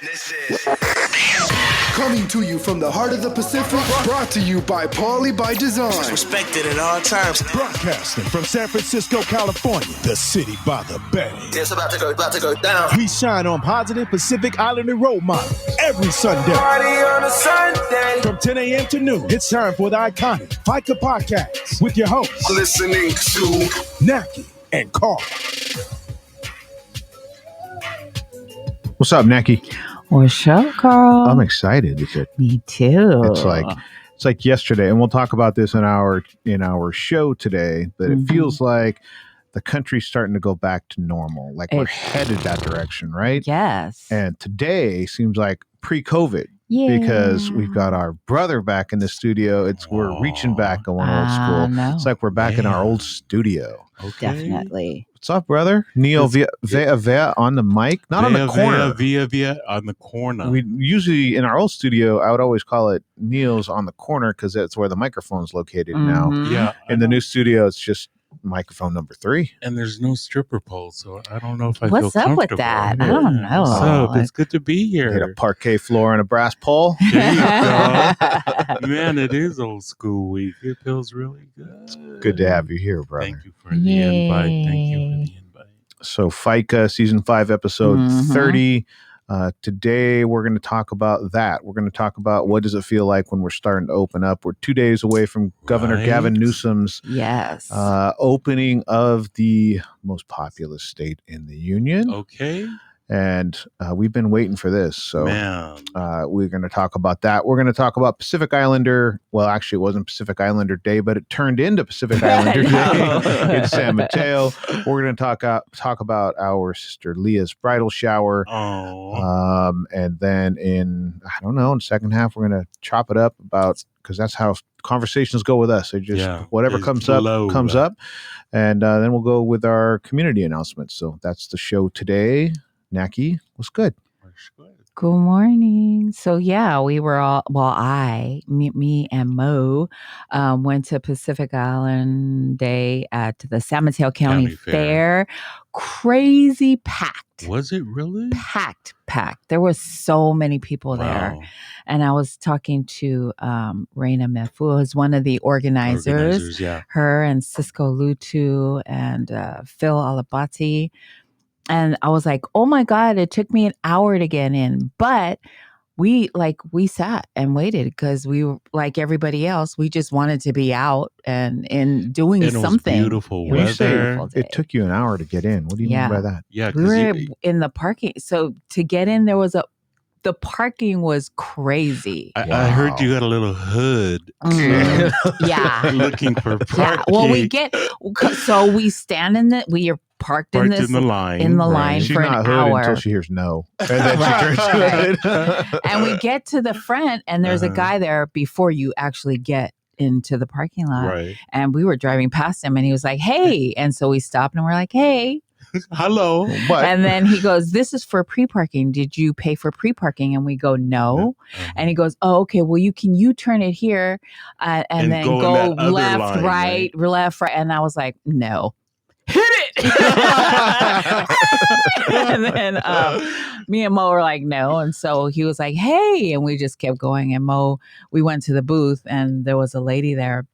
This is Coming to you from the heart of the Pacific, brought to you by Paulie by Design. respected at all times. Broadcasting from San Francisco, California, the city by the bay. It's about to go down. We shine on positive Pacific Islander role models every Sunday. Party on a Sunday. From 10 a.m. to noon, it's time for the iconic Faika podcast with your hosts, Listening to Naki and Carl. What's up, Naki? What's up, Carl? I'm excited. Me too. It's like yesterday, and we'll talk about this in our show today. But it feels like the country's starting to go back to normal. Like we're headed that direction, right? Yes. And today seems like pre-COVID. Yeah. Because we've got our brother back in the studio. We're reaching back going old school. No. It's like we're back in our old studio. Okay. Definitely. What's up, brother? Neo Veavea on the mic, not on the corner. Veavea on the corner. We usually in our old studio, I would always call it Neo's on the corner because that's where the microphone's located now. Yeah. In the new studio, it's just microphone number 3. And there's no stripper pole, so I don't know if I What's feel up comfortable. with that? I don't know. What's up? It's good to be Hit a here. parquet floor and a brass pole. There you go. Man, it is old school week. It feels really good. Good to have you here, brother. Thank you for the invite. Thank you for the invite. So Faika, season 5, episode 30. Today we're going to talk about that. We're going to talk about what does it feel like when we're starting to open up. We're 2 days away from Governor Gavin Newsom's opening of the most populous state in the union. Okay. And we've been waiting for this. So we're going to talk about that. We're going to talk about Pacific Islander. Well, actually, it wasn't Pacific Islander Day, but it turned into Pacific Islander Day in San Mateo. We're going to talk about our sister Leah's bridal shower. And then in the second half, we're going to chop it up about, because that's how conversations go with us. They just, whatever comes up, comes up. And then we'll go with our community announcements. So that's the show today. Naki, what's good? Good morning. So we were all, me and Mo went to Pacific Island Day at the San Mateo County Fair. Crazy packed. Was it really? Packed. There were so many people there. And I was talking to Raina Mefu, who's one of the organizers. Her and Cisco Lutu and Phil Alabati. And I was like, oh my God, it took me an hour to get in. But we sat and waited because we were like everybody else. We just wanted to be out and doing something. It was beautiful weather. It took you an hour to get in. What do you mean by that? Yeah, we were in the parking. So to get in, the parking was crazy. I heard you got a little hood. Yeah. Looking for parking. Yeah. Well, so we stand we are parked in the line She's for an not hour until she hears no. And then she turns hood. And we get to the front and there's a guy there before you actually get into the parking lot. Right. And we were driving past him and he was like, hey. And so we stopped and we're like, hey. Hello. And then he goes, this is for pre-parking. Did you pay for pre-parking? And we go, no. And he goes, oh, okay. Well, you can U-turn it here and then go left, line, right, left, right. And I was like, no. Hit it. And then me and Mo were like, no. And so he was like, hey. And we just kept going. And we went to the booth and there was a lady there.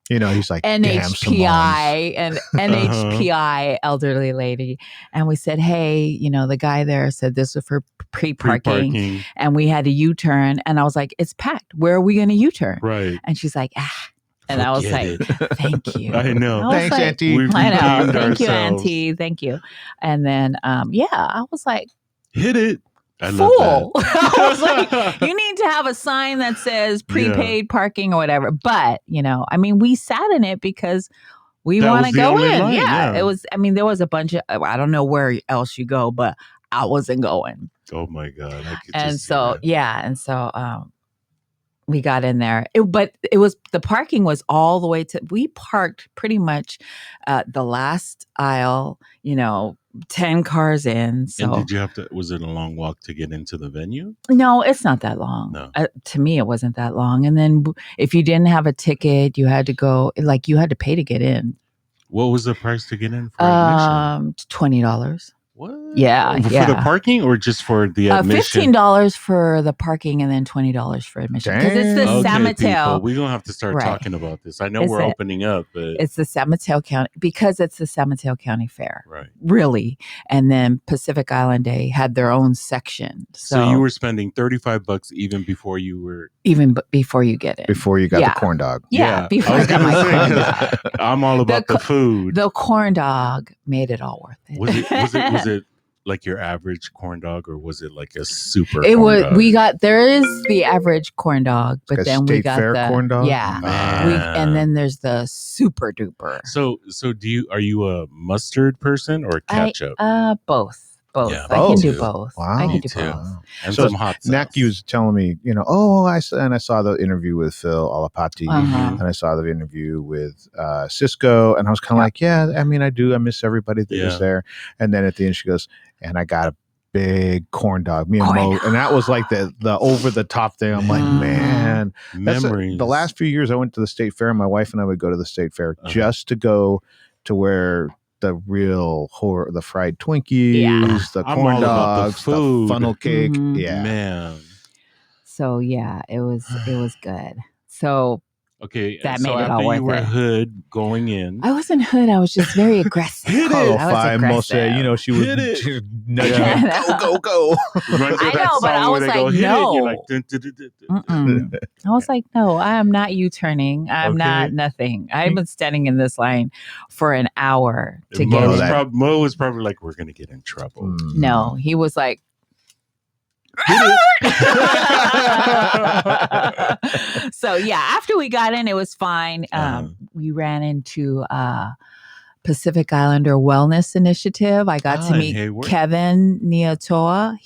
He's like, NHPI and NHPI elderly lady. And we said, hey, the guy there said this was for pre-parking. And we had a U-turn. And I was like, it's packed. Where are we going to U-turn? Right. And she's like, And I was like, thank you. I know. Thanks, Auntie. I know. Thank you, Auntie. Thank you. And then, I was like, hit it. I Fool. I was like, you need to have a sign that says prepaid parking or whatever. But, we sat in it because we want to go in. Line, yeah. It was, there was a bunch of, I don't know where else you go, but I wasn't going. Oh my God. And so we got in there. But the parking was all the way we parked pretty much the last aisle, 10 cars in. So. And did you was it a long walk to get into the venue? No, it's not that long. No. To me, it wasn't that long. And then if you didn't have a ticket, you had to go, you had to pay to get in. What was the price to get in for admission? $20. What? Yeah, For the parking or just for the admission? $15 for the parking and then $20 for admission. Because it's the San Mateo. We're going to have to start talking about this. I know we're opening up, but it's the San Mateo County, because it's the San Mateo County Fair. Right. Really. And then Pacific Island Day had their own section. So you were spending $35 even before you were... Even before you get it. Before you got the corn dog. Yeah, before I got my corn dog. I'm all about the food. The corn dog made it all worth it. Was it like your average corn dog, or was it like a super? There is the average corn dog, but like then we got the corn dog. Yeah, and then there's the super duper. So are you a mustard person or ketchup? Both. Yeah, I can do both. Wow. I can do both. And some hot sauce. Naki was telling me, I saw the interview with Phil Alapati, and I saw the interview with Cisco, and I was kind of like, I miss everybody that was there. And then at the end she goes, and I got a big corn dog, me and Mo, and that was like the over the top thing. I'm like, man, memories. The last few years I went to the state fair. My wife and I would go to the state fair just to go to where the real the fried Twinkies, the corn dogs, the funnel cake. Yeah, man. So it was good. So okay, that made it all worth it. You were hood going in. I wasn't hood. I was just very aggressive. She was nudging. Go. I know, but I was like, no. I was like, no, I am not U-turning. I'm not nothing. I've been standing in this line for an hour to get in. Mo was probably like, we're going to get in trouble. No, he was like, so after we got in, it was fine. We ran into Pacific Islander Wellness Initiative. I got to meet Kevin Niatoa.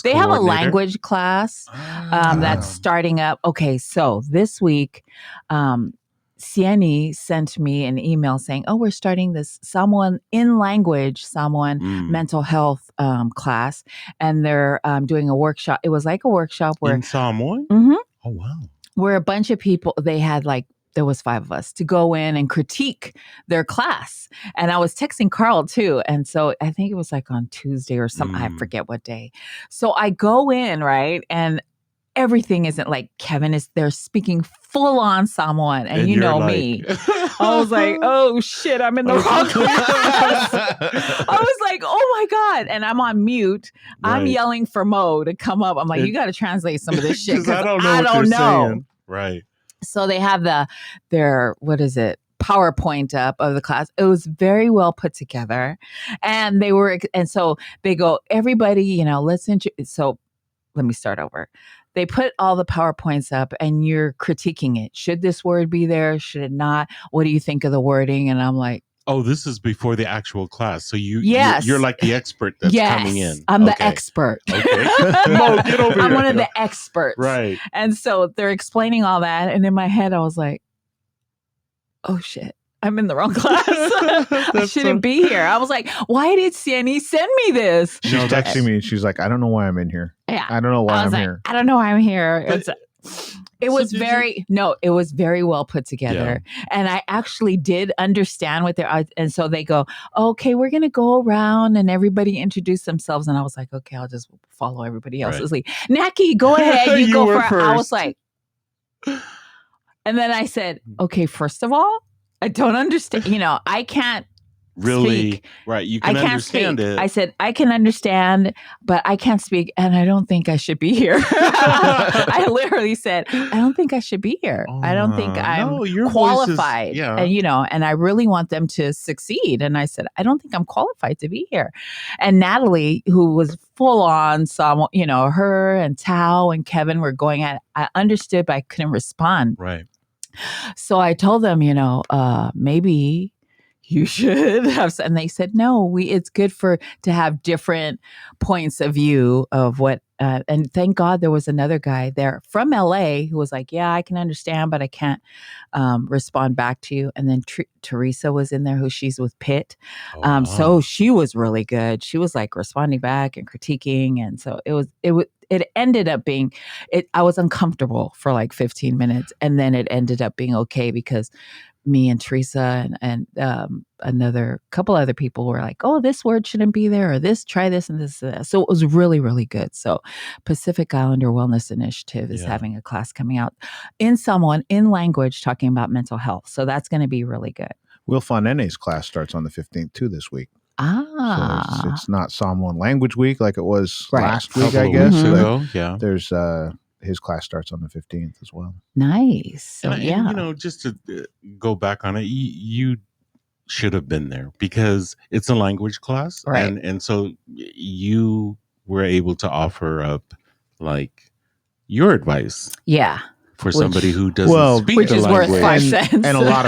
They have a language class that's starting up. Okay, so this week Sieni sent me an email saying, we're starting this Samoan mental health class, and they're doing a workshop. It was like a workshop where in Samoan? Mm-hmm, oh wow, where a bunch of people, they had there was 5 of us to go in and critique their class. And I was texting Carl too. And so I think it was like on Tuesday or something. I forget what day. So I go in, right? And everything isn't like Kevin they're speaking full on Samoan, and you know me. I was like, oh shit, I'm in the wrong class. I was like, oh my God. And I'm on mute. Right. I'm yelling for Mo to come up. I'm like, you got to translate some of this shit, because I don't know. Saying. Right. So they have their PowerPoint up of the class. It was very well put together. And so they go, everybody, listen to, so let me start over. They put all the PowerPoints up and you're critiquing it. Should this word be there? Should it not? What do you think of the wording? And I'm like, oh, this is before the actual class. So you're like the expert that's coming in. I'm the expert. Okay. Mo, get over here. I'm one of the experts. Right. And so they're explaining all that. And in my head, I was like, oh shit, I'm in the wrong class. I shouldn't be here. I was like, why did Sieni send me this? She's texting me. She's like, I don't know why I'm in here. Yeah. I don't know why I'm here. I don't know why I'm here. It was very well put together. Yeah. And I actually did understand what they're, and so they go, okay, we're going to go around and everybody introduce themselves. And I was like, okay, I'll just follow everybody else's lead. Naki, go ahead. You go first. I was like, and then I said, okay, first of all, I don't understand. I can't really speak. Right. You can understand it. I said, I can understand, but I can't speak. And I don't think I should be here. I literally said, I don't think I should be here. I don't think I'm qualified. And I really want them to succeed. And I said, I don't think I'm qualified to be here. And Natalie, who was full on, her and Tao and Kevin were going at it. I understood, but I couldn't respond. Right. So I told them, maybe you should have, and they said, no, it's good to have different points of view of what, and thank God there was another guy there from LA who was like, yeah, I can understand, but I can't respond back to you. And then Teresa was in there, she's with Pitt. So she was really good. She was like responding back and critiquing. And so it it ended up being, I was uncomfortable for like 15 minutes, and then it ended up being okay because me and Teresa and another couple other people were like, oh, this word shouldn't be there, or try this and this. So it was really, really good. So Pacific Islander Wellness Initiative is having a class coming out in language talking about mental health. So that's going to be really good. Will Fonene's class starts on the 15th too this week. Ah. So it's not Samoan Language Week like it was last week, Couple I of guess. weeks but ago, yeah. There's his class starts on the 15th as well. Nice. So, and, you know, just to go back on it, you should have been there because it's a language class. Right. And so you were able to offer up like your advice. Yeah. For somebody who doesn't speak the language. Worth 5 cents. And a lot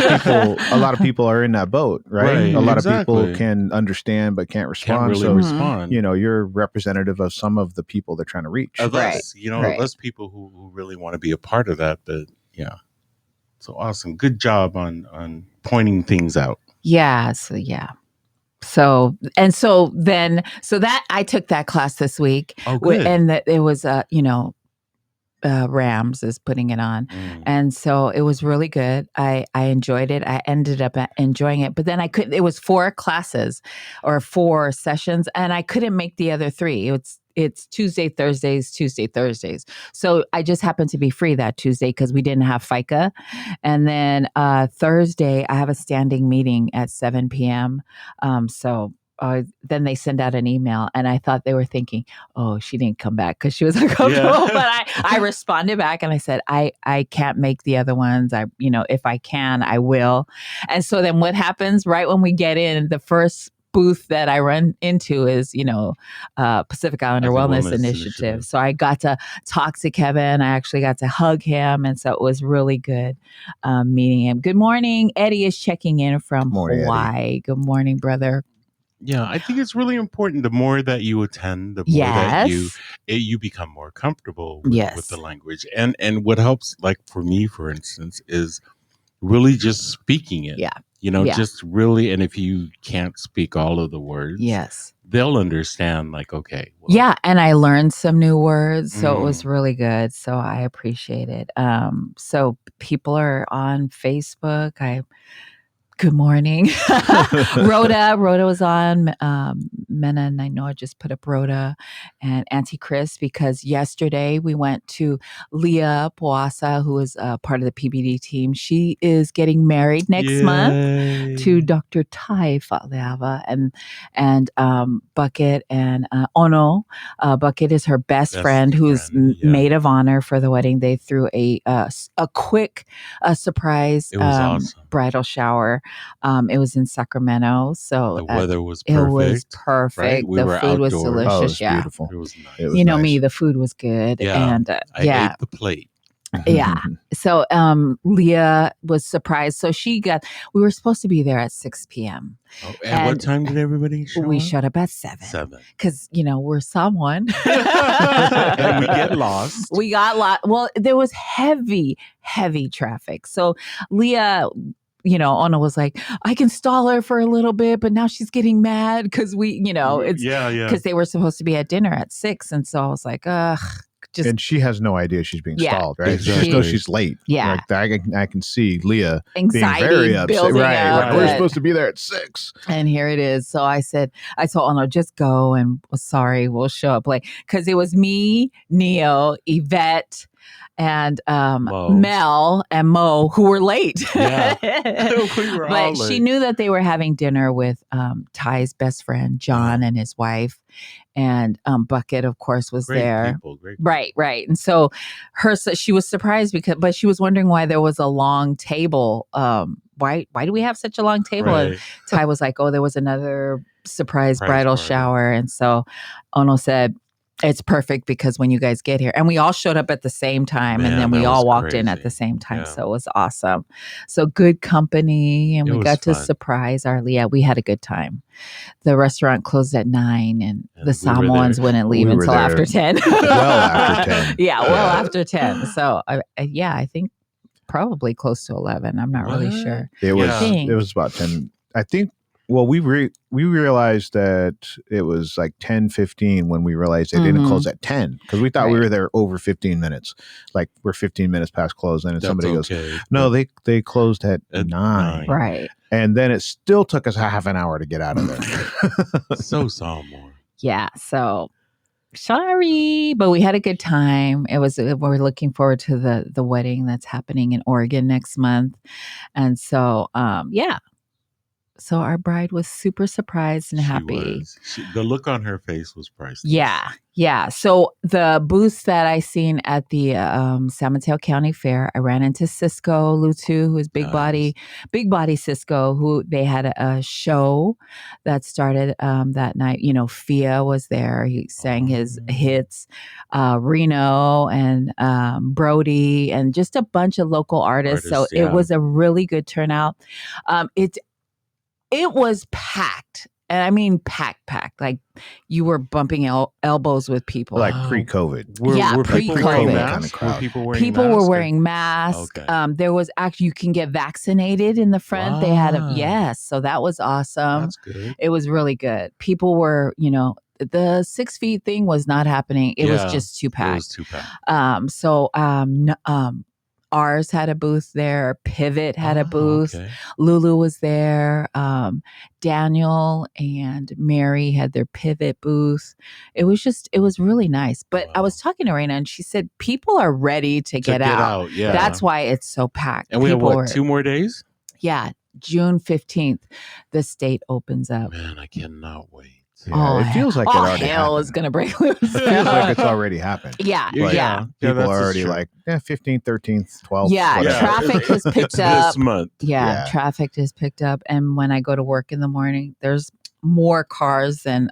of people are in that boat, right? A lot of people can understand but can't respond. Can't really respond. You know, you're representative of some of the people they're trying to reach. Of us, you know, of us people who really want to be a part of that. But yeah. So awesome. Good job on pointing things out. Yeah. So So that I took that class this week. Oh, good. And that it was Rams is putting it on. And so it was really good. I enjoyed it. I ended up enjoying it, but then it was 4 classes or 4 sessions, and I couldn't make the other 3. It's Tuesday, Thursdays. So I just happened to be free that Tuesday because we didn't have FICA. And then Thursday, I have a standing meeting at 7 p.m. Then they send out an email, and I thought they were thinking, oh, she didn't come back because she was uncomfortable. But I responded back and I said, I can't make the other ones. If I can, I will. And so then what happens right when we get in, the first booth that I run into is, Pacific Islander Wellness Initiative. So I got to talk to Kevin. I actually got to hug him. And so it was really good meeting him. Good morning. Eddie is checking in from Hawaii. Eddie. Good morning, brother. Yeah, I think it's really important. The more that you attend, the more that you become more comfortable with the language. And what helps, like for me, for instance, is really just speaking it. Yeah. Just really, and if you can't speak all of the words, they'll understand, like, okay. Well, and I learned some new words, so it was really good. So I appreciate it. So people are on Facebook. Good morning. Rhoda was on. Mena and I know I just put up Rhoda and Auntie Chris because yesterday we went to Leah Poasa, who is part of the PBD team. She is getting married next month to Dr. Tai Fa'aleava and Bucket and Ono. Bucket is her best friend who's maid of honor for the wedding. They threw a quick surprise awesome. Bridal shower. It was in Sacramento, so the weather was perfect. It was perfect. Right? We the were food outdoors. was delicious. Oh, it was beautiful. It was nice. It was nice. Me, the food was good. Yeah, and I ate the plate. Yeah. So Leah was surprised. So we were supposed to be there at 6 p.m. Oh, and what time did everybody show We up? showed up at 7. 7. Because, we're someone. And we get lost. We got lost. Well, there was heavy traffic. So Leah... Ona was like, I can stall her for a little bit, but now she's getting mad because because they were supposed to be at dinner at 6. And so I was like, ugh. And she has no idea she's being stalled, right? Exactly. She just knows she's late. Yeah. Like I can see Leah Anxiety being very upset. Right. We're supposed to be there at 6. And here it is. So I told Ono, just go and sorry, we'll show up late. Because it was me, Neo, Yvette, and Mel and Mo who were late. Yeah. We were all but late. She knew that they were having dinner with Ty's best friend, John, and his wife. And Bucket, of course, was Great there. People, great Right. And so she was surprised but she was wondering why there was a long table. Why do we have such a long table? Right. And Ty was like, oh, there was another surprise bridal shower. And so Ono said, it's perfect because when you guys get here, and we all showed up at the same time, and then we all walked in at the same time. Yeah. So it was awesome. So good company, and we got to surprise our Leah. We had a good time. The restaurant closed at 9, and the Samoans wouldn't leave until after 10. Well after 10. Yeah, well after 10. So I think probably close to 11. I'm not really sure. It was about 10. I think Well, we realized that it was like 10:15 when we realized they didn't close at 10 because we thought we were there over 15 minutes. Like we're 15 minutes past close, and then somebody goes, "No, they closed at 9." Right. And then it still took us half an hour to get out of there. So sophomore. Yeah. So sorry, but we had a good time. We're looking forward to the wedding that's happening in Oregon next month. And so, yeah. So our bride was super surprised and happy. The look on her face was priceless. Yeah. Yeah. So the booths that I seen at the San Mateo County Fair, I ran into Cisco Lutu, who is big body Cisco, who they had a show that started that night. You know, Fia was there. He sang his hits, Reno and Brody, and just a bunch of local artists. So it was a really good turnout. It was packed. And I mean, packed. Like you were bumping elbows with people. Like pre-COVID. Were pre-COVID. People were wearing masks. Okay. There was actually, you can get vaccinated in the front. They had so that was awesome. That's good. It was really good. People were, the 6 feet thing was not happening. It was just too packed. It was too packed. Ours had a booth there. Pivot had a booth. Okay. Lulu was there. Daniel and Mary had their Pivot booth. It was really nice. But I was talking to Raina and she said people are ready to get out. Yeah. That's why it's so packed. And we have 2 more days? Yeah. June 15th, the state opens up. Man, I cannot wait. Yeah, it feels like it already hell happened. is going to break loose. It feels like it's already happened. Yeah. People are already like 15th, 13th, 12th. Yeah, traffic has picked up. This month. Yeah, traffic has picked up. And when I go to work in the morning, there's more cars than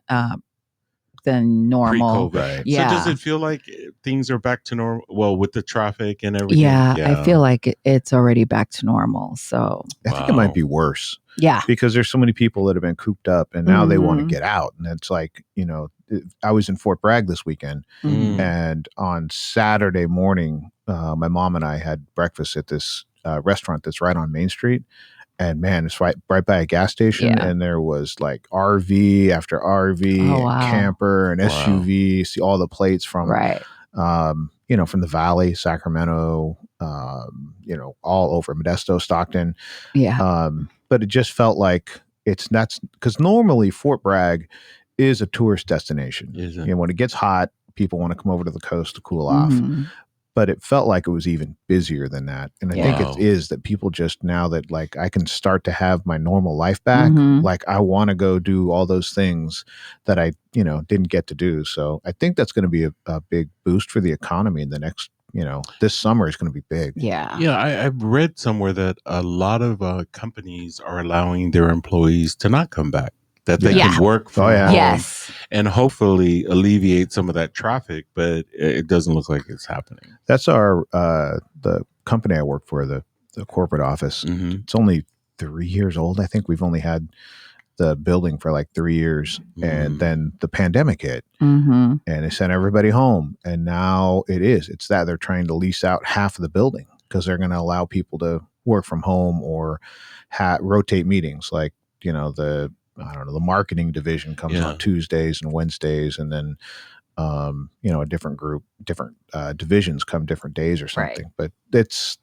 normal. Pre-COVID. Yeah. So does it feel like things are back to normal? Well, with the traffic and everything? Yeah. I feel like it's already back to normal. So I think it might be worse. Yeah. Because there's so many people that have been cooped up and now they want to get out. And it's like, I was in Fort Bragg this weekend and on Saturday morning, my mom and I had breakfast at this restaurant that's right on Main Street. And man, it's right by a gas station. Yeah. And there was like RV after RV, camper and SUV, see all the plates from, from the Valley, Sacramento, all over Modesto, Stockton. Yeah. But it just felt like it's nuts because normally Fort Bragg is a tourist destination. When it gets hot, people want to come over to the coast to cool off. But it felt like it was even busier than that. And I think it is that people just now that like I can start to have my normal life back, like I want to go do all those things that I, didn't get to do. So I think that's going to be a big boost for the economy in the next, this summer is going to be big. Yeah. Yeah. I've read somewhere that a lot of companies are allowing their employees to not come back. That they can work from home and hopefully alleviate some of that traffic, but it doesn't look like it's happening. That's the company I work for, the corporate office. It's only 3 years old. I think we've only had the building for like 3 years and then the pandemic hit and they sent everybody home. And now it's that they're trying to lease out half of the building because they're going to allow people to work from home or rotate meetings like, the marketing division comes on Tuesdays and Wednesdays, and then, a different divisions come different days or something. Right. But it's,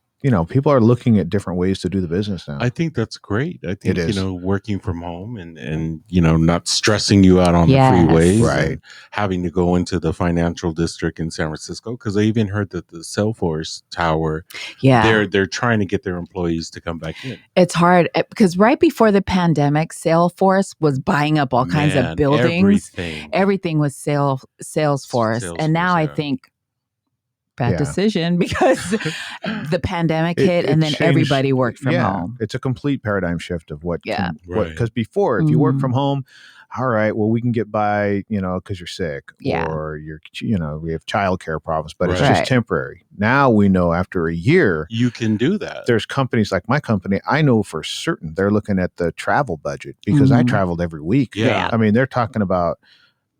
people are looking at different ways to do the business now. I think that's great. I think, working from home and not stressing you out on the freeways, right? Having to go into the financial district in San Francisco. Cause I even heard that the Salesforce Tower, they're trying to get their employees to come back in. It's hard because right before the pandemic, Salesforce was buying up all kinds of buildings. Everything was Salesforce. And now I think, bad decision because the pandemic hit and then everybody worked from home. It's a complete paradigm shift of because before if you work from home, all right, well, we can get by, because you're sick or we have childcare problems, but it's just temporary. Now we know after a year you can do that. There's companies like my company, I know for certain they're looking at the travel budget because I traveled every week. Yeah. I mean, they're talking about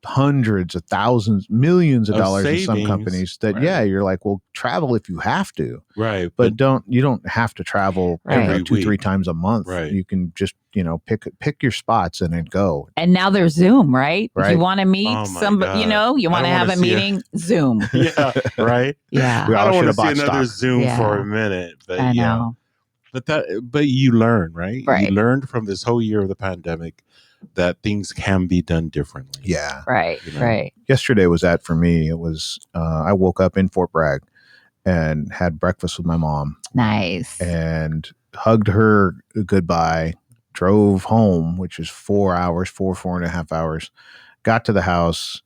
hundreds of thousands, millions of dollars savings, in some companies that, right. You're like, well, travel if you have to. Right. But you don't have to travel every 2-3 times a month. Right. You can just, pick your spots and then go. And now there's Zoom, right? If you want to meet somebody, you want to have a meeting, Zoom. Yeah. Right. Yeah. We I all don't should want have to see bought another stock. Zoom for a minute, but I know. But you learn, right? Right. You learned from this whole year of the pandemic that things can be done differently. Yeah. Right. Right. Yesterday was that for me. It was, I woke up in Fort Bragg and had breakfast with my mom. Nice. And hugged her goodbye, drove home, which is 4 and a half hours, got to the house,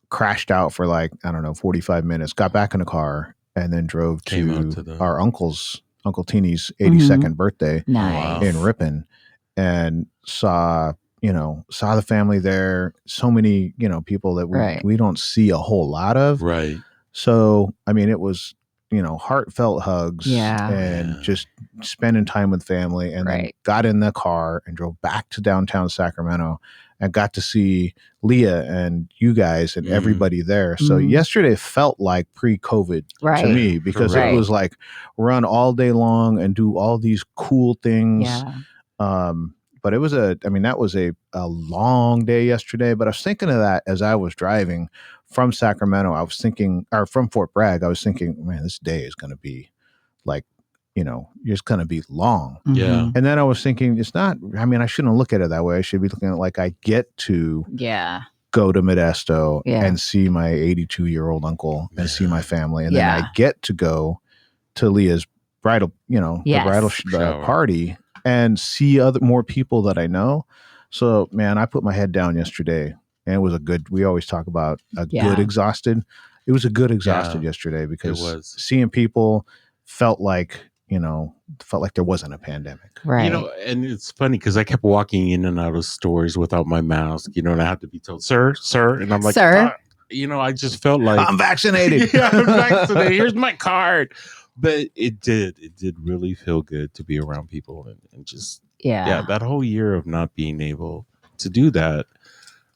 crashed out for 45 minutes, got back in the car, and then drove to our Uncle Teeny's 82nd birthday in Ripon, and saw the family there. So many, people that we don't see a whole lot of. Right. So, I mean, it was, heartfelt hugs and just spending time with family, and then got in the car and drove back to downtown Sacramento and got to see Leah and you guys and everybody there. So yesterday felt like pre-COVID to me, because it was like run all day long and do all these cool things. Yeah. But it was that was a long day yesterday. But I was thinking of that as I was driving from Sacramento. I was thinking, or from Fort Bragg, I was thinking, man, this day is going to be it's going to be long. Yeah. And then I was thinking, it's not, I shouldn't look at it that way. I should be looking at it like I get to go to Modesto and see my 82-year-old uncle and see my family. And then I get to go to Leah's bridal, the bridal party and see more people that I know. So, man, I put my head down yesterday, and it was we always talk about good exhausted. It was a good exhausted yesterday, because seeing people felt like there wasn't a pandemic. Right. And it's funny because I kept walking in and out of stores without my mask, and I had to be told, sir. And I'm like, sir. I just felt like I'm vaccinated. I'm vaccinated. Here's my card. But it did really feel good to be around people and just, that whole year of not being able to do that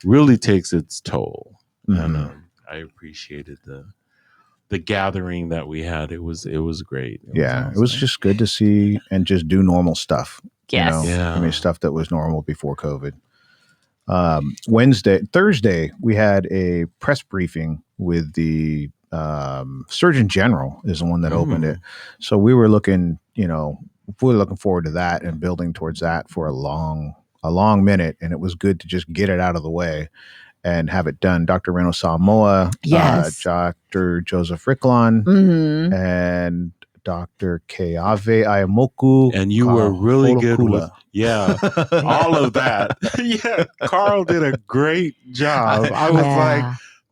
really takes its toll. Mm-hmm. And I appreciated the gathering that we had. It was great. It was just good to see and just do normal stuff. Yes. Stuff that was normal before COVID. Thursday, we had a press briefing with the Surgeon General is the one that opened it. So we were looking forward to that and building towards that for a long minute. And it was good to just get it out of the way and have it done. Dr. Reno Samoa, Dr. Joseph Ricklon, and Dr. Keave Ayamoku. And you were really good with all of that. Carl did a great job. I was like,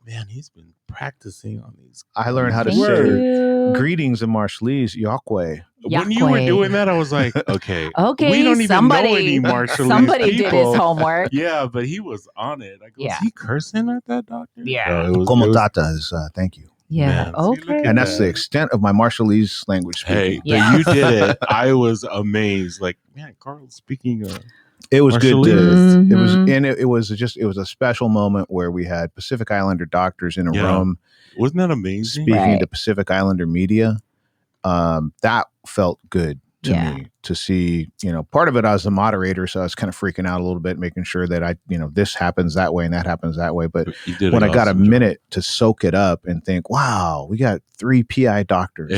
man, he's been practicing on these. I learned how to say greetings in Marshallese, Yahweh. When you were doing that, I was like, okay, we don't even know any Marshallese somebody people. did his homework. Yeah, but he was on it. I go, is he cursing at that doctor? Yeah. Komotata is thank you. Yeah. Man, okay. And that's the extent of my Marshallese language speaking. Hey, but you did it. I was amazed. Like, man, Carl's speaking. It was good. Marshallese. It was a special moment where we had Pacific Islander doctors in a room. Wasn't that amazing? Speaking to Pacific Islander media. That felt good to me to see, part of it, I was the moderator, so I was kind of freaking out a little bit, making sure that this happens that way and that happens that way. But when I got a minute to soak it up and think, wow, we got 3 PI doctors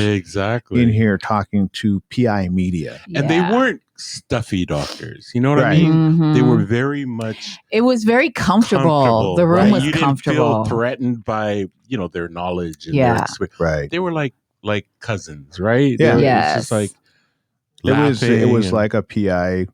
in here talking to PI media. And they weren't stuffy doctors. You know what I mean? Mm-hmm. They were very much. It was very comfortable. The room was you comfortable. Didn't feel threatened by, their knowledge and their experience. Right. They were like cousins, right? Yeah. It's just like it was like a PI,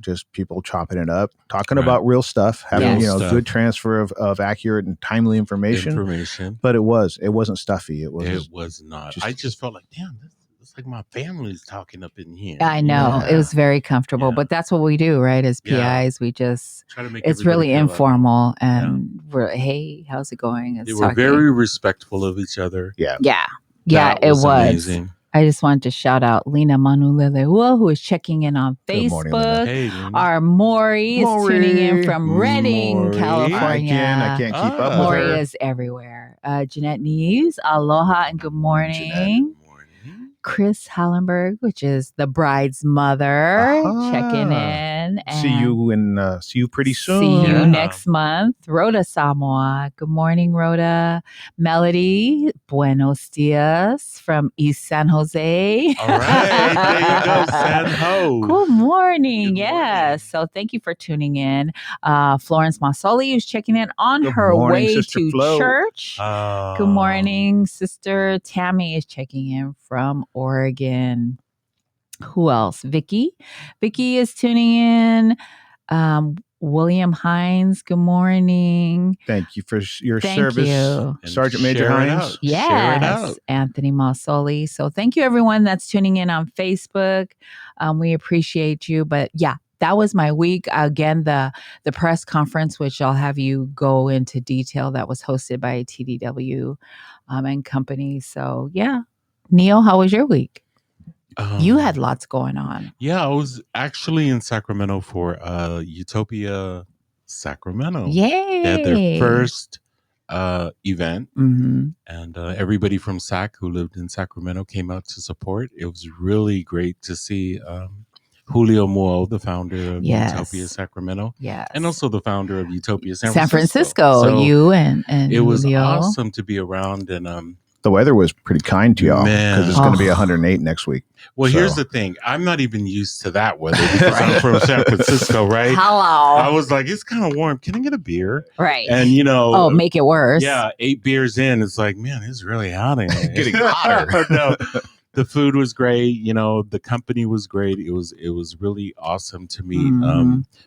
just people chopping it up, talking about real stuff, having good transfer of accurate and timely information. But it wasn't stuffy. It was not. I just felt like, damn, it's like my family's talking up in here. I know. It was very comfortable, but that's what we do, right? As PIs, we just try to make it's really informal, and we're, hey, how's it going? They were very respectful of each other. Yeah, it was. Amazing. I just wanted to shout out Lena Manuleleua, who is checking in on Facebook. Good morning, Lena. Hey, Lena. Our Maury is tuning in from Redding, California. I can't keep up with Maury her. is everywhere. Jeanette Neves, aloha and good morning. Jeanette, good morning. Chris Hallenberg, which is the bride's mother, checking in. And see you pretty soon. See you next month. Rhoda Samoa. Good morning, Rhoda. Melody, buenos dias from East San Jose. All right, there you go, San Ho. Good morning. Yes. So thank you for tuning in. Florence Massoli is checking in on her way Sister to Flo. church. Good morning. Sister Tammy is checking in from Oregon. Who else? Vicky is tuning in. William Hines, good morning. Thank you for your service, you. Sergeant Major Hines. Yes, Anthony Massoli. So thank you, everyone that's tuning in on Facebook. We appreciate you. But yeah, that was my week. Again, the press conference, which I'll have you go into detail, that was hosted by TDW and company. So yeah, Neil, how was your week? You had lots going on. Yeah, I was actually in Sacramento for Utopia Sacramento. Yay! They had their first event, and everybody from SAC who lived in Sacramento came out to support. It was really great to see Julio Muo, the founder of Utopia Sacramento, and also the founder of Utopia San Francisco. So you and it was Julio. awesome to be around, and the weather was pretty kind to y'all because it's going to be 108 next week. Well, here's the thing. I'm not even used to that weather because I'm from San Francisco, right? Hello. I was like, it's kind of warm. Can I get a beer? Right. And, make it worse. Yeah, 8 beers in. It's like, man, it's really hot in here. Getting hotter. No, the food was great. The company was great. It was really awesome to meet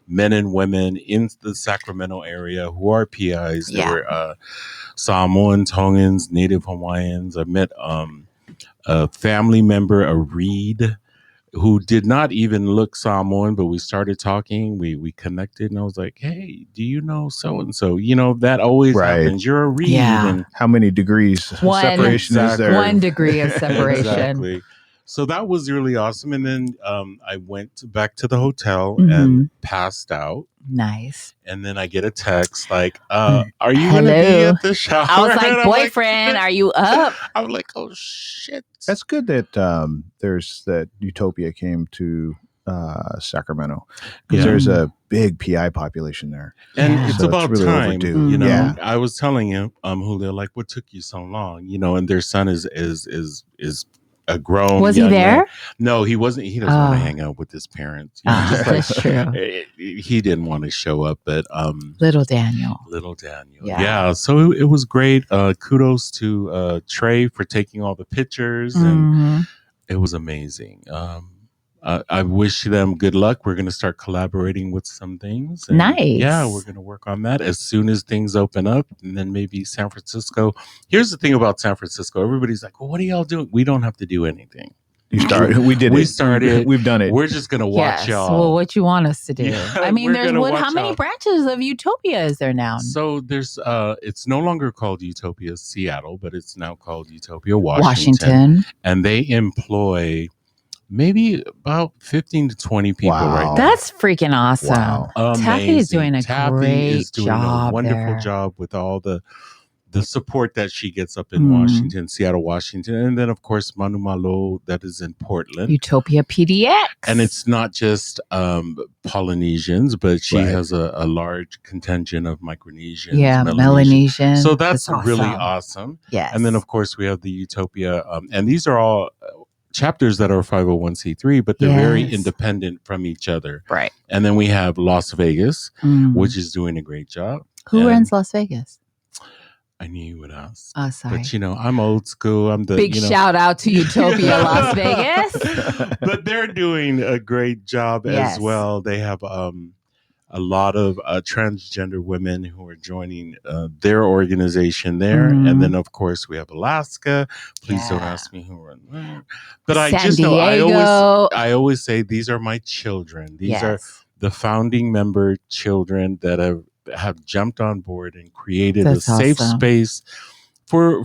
men and women in the Sacramento area who are PIs. There were Samoan, Tongans, Native Hawaiians. I met a family member, a Reed, who did not even look Samoan, but we started talking. We connected, and I was like, "Hey, do you know so and so?" That always happens. You're a Reed. Yeah. And how many degrees separation is there? 1 degree of separation. Exactly. So that was really awesome. And then I went back to the hotel and passed out. Nice. And then I get a text like, are you going to be at the shower? I was like, boyfriend, are you up? I was like, oh, shit. That's good that that Utopia came to Sacramento because there's a big PI population there. And it's about really time, overdue. I was telling him, Julio, like, what took you so long? And their son is a grown. Was he there? Man. No, he wasn't. He doesn't want to hang out with his parents. That's true. He didn't want to show up, but little Daniel. Yeah. So it was great. Kudos to Trey for taking all the pictures, and it was amazing. I wish them good luck. We're going to start collaborating with some things. And nice. Yeah, we're going to work on that as soon as things open up. And then maybe San Francisco. Here's the thing about San Francisco. Everybody's like, well, what are y'all doing? We don't have to do anything. You started. We did it. We started. We've done it. We're just going to watch y'all. Well, what you want us to do? Yeah, I mean, there's how many branches of Utopia is there now? So there's it's no longer called Utopia Seattle, but it's now called Utopia Washington. And they employ maybe about 15 to 20 people right now. That's freaking awesome. Wow. Taffy is doing a great job. A wonderful job with all the support that she gets up in Washington, Seattle, Washington. And then, of course, Manu Malo, that is in Portland. Utopia PDX. And it's not just Polynesians, but she has a large contingent of Micronesians. Yeah, Melanesians. So that's really awesome. Yes. And then, of course, we have the Utopia. And these are all chapters that are 501c3, but they're very independent from each other. Right. And then we have Las Vegas, which is doing a great job. Who runs Las Vegas? I knew you would ask. Oh, sorry. But, I'm old school. I'm the big shout out to Utopia Las Vegas. But they're doing a great job as well. They have a lot of transgender women who are joining their organization there. And then, of course, we have Alaska. Please don't ask me who run that. But I just know, I always say these are my children. These are the founding member children that have jumped on board and created a safe space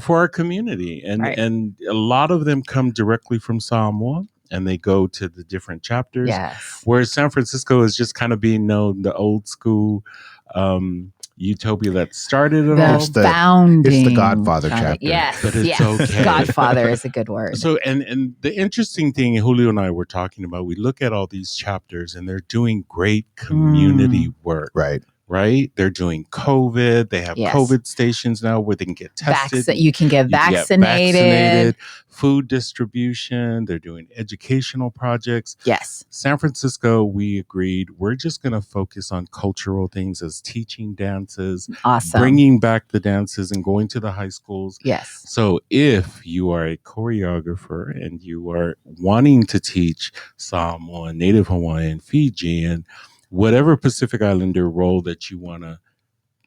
for our community, and a lot of them come directly from Samoa, and they go to the different chapters. Yes. Whereas San Francisco is just kind of being known the old school utopia that started it all. It's the Godfather chapter. Yes, but it's okay. Godfather is a good word. So, and the interesting thing, Julio and I were talking about, we look at all these chapters and they're doing great community work. Right? They're doing COVID. They have COVID stations now where they can get tested. You can get vaccinated. Food distribution. They're doing educational projects. Yes. San Francisco, we agreed, we're just going to focus on cultural things as teaching dances. Awesome. Bringing back the dances and going to the high schools. Yes. So if you are a choreographer and you are wanting to teach Samoan, Native Hawaiian, Fijian, whatever Pacific Islander role that you want to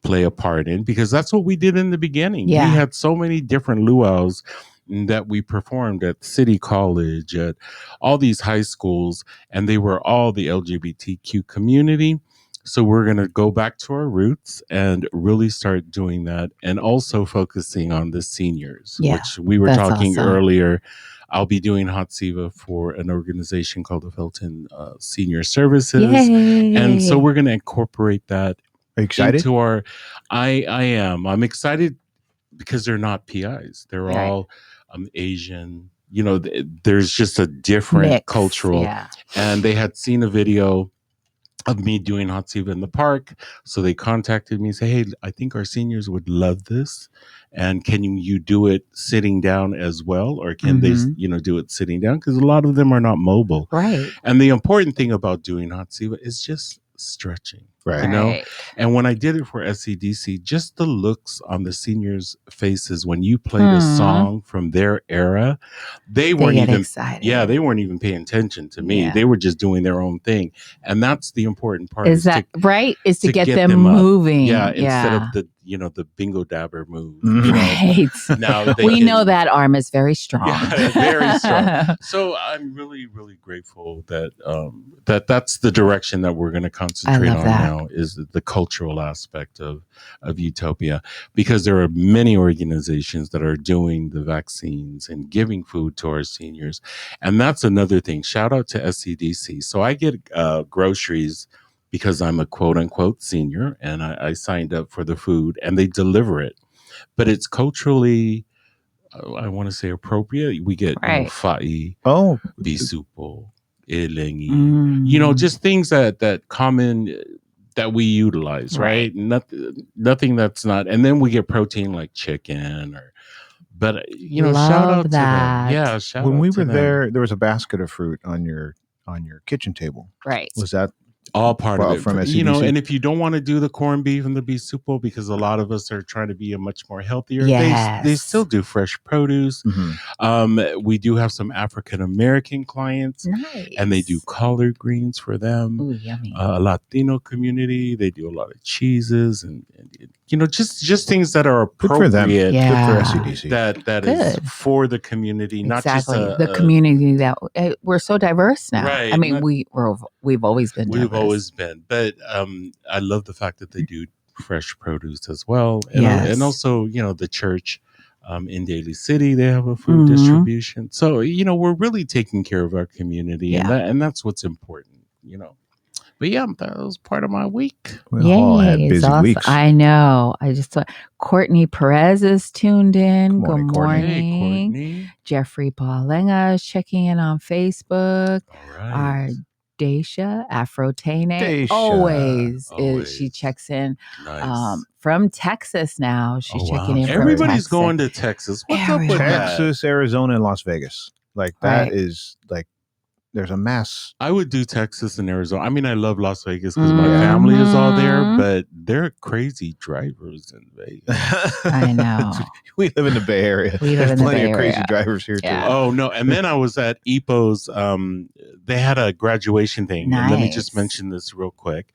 play a part in, because that's what we did in the beginning. Yeah. We had so many different luau's that we performed at City College, at all these high schools, and they were all the LGBTQ community. So we're going to go back to our roots and really start doing that, and also focusing on the seniors, which we were talking earlier. I'll be doing Hot Siva for an organization called the Felton Senior Services. Yay. And so we're going to incorporate that. Are you excited? Into our, I am. I'm excited because they're not PIs. They're all Asian. You know, there's just a different cultural. Yeah. And they had seen a video of me doing Hot Siva in the park. So they contacted me and say, hey, I think our seniors would love this. And can you do it sitting down as well? Or can they, do it sitting down? Because a lot of them are not mobile. Right. And the important thing about doing Hot Siva is just stretching. Right. You know? And when I did it for SCDC, just the looks on the seniors' faces when you played a song from their era, they weren't even excited. Yeah, they weren't even paying attention to me. Yeah. They were just doing their own thing. And that's the important part. Is that right? Is to get them up. moving. Yeah, instead of the bingo dabber move. Right. Now we know that arm is very strong. Yeah, very strong. So I'm really, really grateful that that's the direction that we're going to concentrate on now, is the cultural aspect of Utopia, because there are many organizations that are doing the vaccines and giving food to our seniors. And that's another thing. Shout out to SCDC. So I get groceries because I'm a quote unquote senior, and I signed up for the food, and they deliver it. But it's culturally, I want to say, appropriate. We get fa'i, bisupo, elengi, just things that common that we utilize, right? Nothing that's not. And then we get protein like chicken but shout out to them. Yeah, shout out to them. When we were there was a basket of fruit on your kitchen table. Right. Was that all part of it from SCDC? And if you don't want to do the corned beef and the beef soup, because a lot of us are trying to be a much more healthier, they still do fresh produce. We do have some African American clients, and they do collard greens for them. Ooh, yummy. Latino community, they do a lot of cheeses and just things that are appropriate. Good for them. Good for SCDC. That is for the community, not just the community that we're so diverse now. Right. I mean, we've always been diverse. We've always been, but I love the fact that they do fresh produce as well, and also the church in Daly City, they have a food distribution. So we're really taking care of our community, and that's what's important. But that was part of my week. We all had busy weeks. I know. I just thought Courtney Perez is tuned in. Good morning, Courtney. Hey, Courtney. Jeffrey Paulenga is checking in on Facebook. All right. Our Daisha Afrotene Daisha. always is. She checks in from Texas now. She's checking in. Everybody's going to Texas. What's up with Texas, Arizona, and Las Vegas? Like that is like. There's a mass. I would do Texas and Arizona. I mean, I love Las Vegas because my family is all there, but they're crazy drivers in Vegas. I know. We live in the Bay Area. There's plenty of crazy drivers here too. Oh no! And then I was at EPO's. They had a graduation thing. Nice. And let me just mention this real quick.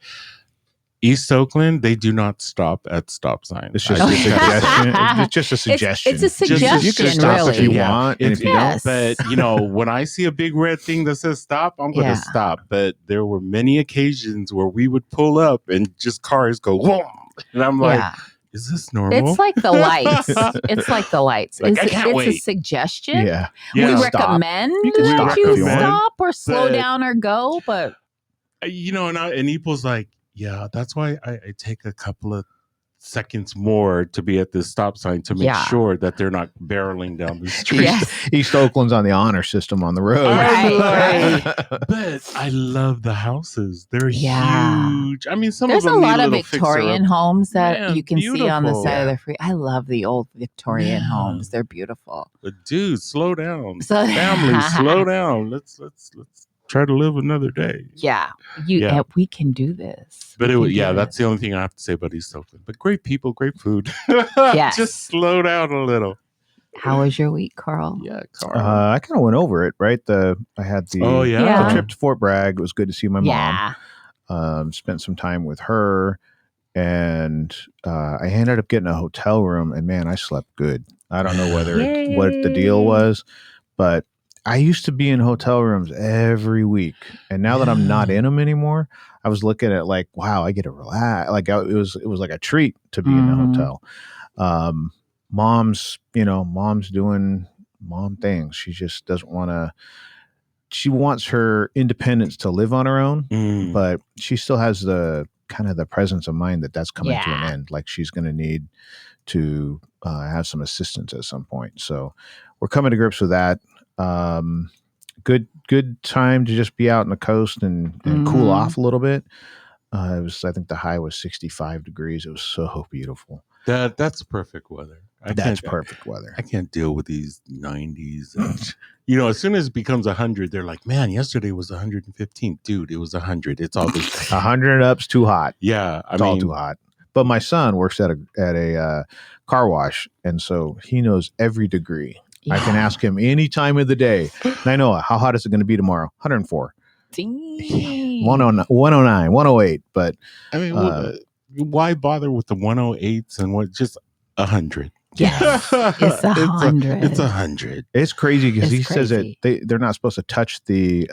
East Oakland, they do not stop at stop signs. It's just a suggestion. It's just a suggestion. It's a suggestion. You can stop if you want, and if you don't. But when I see a big red thing that says stop, I'm going to stop. But there were many occasions where we would pull up and just cars go, whoom, and I'm like, is this normal? It's like the lights. It's like the lights. Like, I can't wait. It's a suggestion. Yeah. We Yeah. recommend You can that stop you if you want. stop or slow But- down or go, but You know, and Ipo's like, yeah, that's why I take a couple of seconds more to be at this stop sign to make sure that they're not barreling down the street. yes. East Oakland's on the honor system on the road. Right. But I love the houses. They're Yeah. huge. I mean, some There's of a them lot need of little Victorian fixer-up. homes that Man, you can see on the beautiful. side of the free. I love the old Victorian Yeah. homes. They're beautiful. But dude, slow down. So- Family, slow down. Let's try to live another day. Yeah. We can do this. But We can do that's this. the only thing I have to say about East Oakland. But great people, great food. Yes. Just slow down a little. How was your week, Carl? Yeah, Carl. I kind of went over it, right? I had the Yeah. the trip to Fort Bragg. It was good to see my Yeah. mom. Spent some time with her, and I ended up getting a hotel room. And man, I slept good. I don't know what the deal was, but I used to be in hotel rooms every week, and now that I'm not in them anymore, I was looking at like, wow, I get to relax. Like it was like a treat to be in the hotel. Mom's doing mom things. She just doesn't want to. She wants her independence to live on her own, but she still has the kind of the presence of mind that's coming to an end. Like she's going to need to have some assistance at some point. So we're coming to grips with that. Good time to just be out on the coast and cool off a little bit. I think the high was 65 degrees. It was so beautiful. That's perfect weather. That's perfect weather. I can't deal with these 90s. And, as soon as it becomes 100, they're like, man, yesterday was 115. Dude, it was 100. It's all this. 100 up's too hot. Yeah. It's all too hot. But my son works at a car wash, and so he knows every degree. Yeah. I can ask him any time of the day. And I know, how hot is it going to be tomorrow? 104. 109, 108. But I mean, why bother with the 108s and just 100? Yes, it's 100. It's 100. It's crazy because he says that they're not supposed to touch the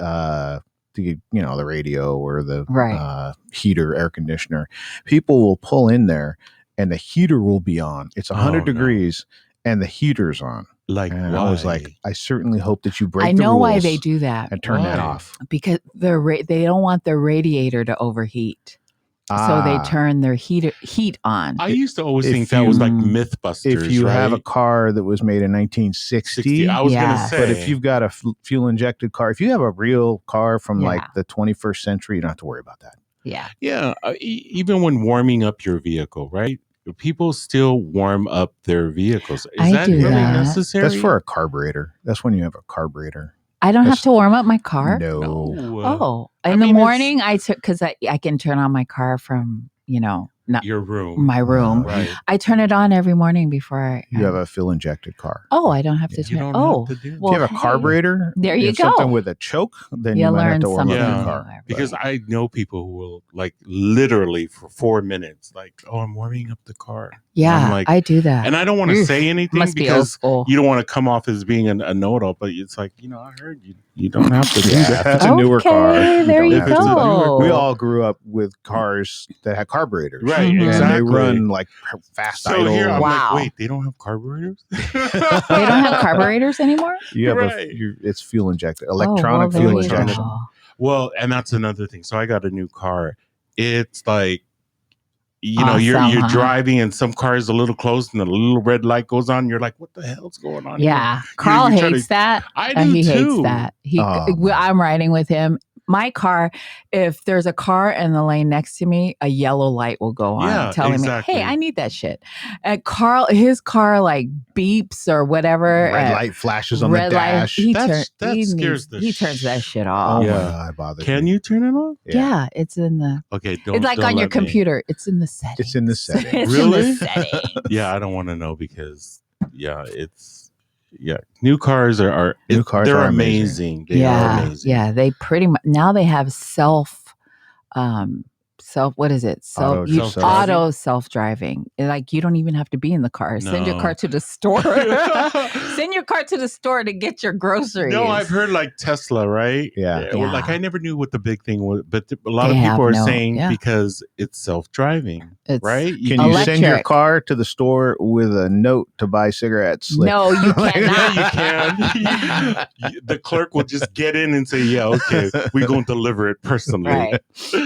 radio or the heater, air conditioner. People will pull in there and the heater will be on. It's 100 degrees and the heater's on. Like, and I was like, I certainly hope that you break the rules. I know why they do that. And turn that off. Because they don't want the radiator to overheat. So they turn their heat on. I used to always think that was like Mythbusters. If you have a car that was made in 1960, I was going to say. But if you've got a fuel injected car, if you have a real car from like the 21st century, you don't have to worry about that. Yeah. Yeah. Even when warming up your vehicle, right? People still warm up their vehicles. Is that really necessary? That's for a carburetor. That's when you have a carburetor. I don't have to warm up my car? No. In the morning, because I can turn on my car from, not your room. My room. Right. I turn it on every morning before you have a fuel injected car. Oh, I don't have to turn. Well, if you have a carburetor, there you go. Something with a choke, then you might have to warm up your car. Because I know people who will like literally for 4 minutes, like, oh, I'm warming up the car. Yeah, like, I do that. And I don't want to say anything because be you don't want to come off as being a know-it-all, but it's like, I heard you don't have to do that. It's a newer car. There you go. We all grew up with cars that had carburetors. Right, and exactly. they run like fast idle. Here I'm like, wait, they don't have carburetors? They don't have carburetors anymore? You have it's fuel injected, electronic fuel injection. Well, and that's another thing. So I got a new car. It's like, awesome, you're driving and some car is a little close and the little red light goes on. You're like, what the hell's going on? Yeah. Carl hates that. I do he too. Hates that. I'm riding with him. My car, if there's a car in the lane next to me, a yellow light will go on telling me, hey, I need that shit. And his car like beeps or whatever. Red light flashes on the dash. He turns that shit off. Oh my God, bother. Can you turn it off? Yeah, it's in the... Okay, it's like on your computer. It's in the settings. It's in the settings. Really? In the settings. Yeah, I don't want to know because, new cars are amazing. They are amazing. Yeah, they pretty much now they have self what is it? Auto self-driving. Like you don't even have to be in the car. No. Send your car to the store. Send your car to the store to get your groceries. No, I've heard like Tesla, right? Yeah. Well, like I never knew what the big thing was, but a lot of people are saying because it's self-driving, right? Can you send your car to the store with a note to buy cigarettes? Like, no, you cannot. Yeah, you can. The clerk will just get in and say, yeah, okay, we're going to deliver it personally. Right.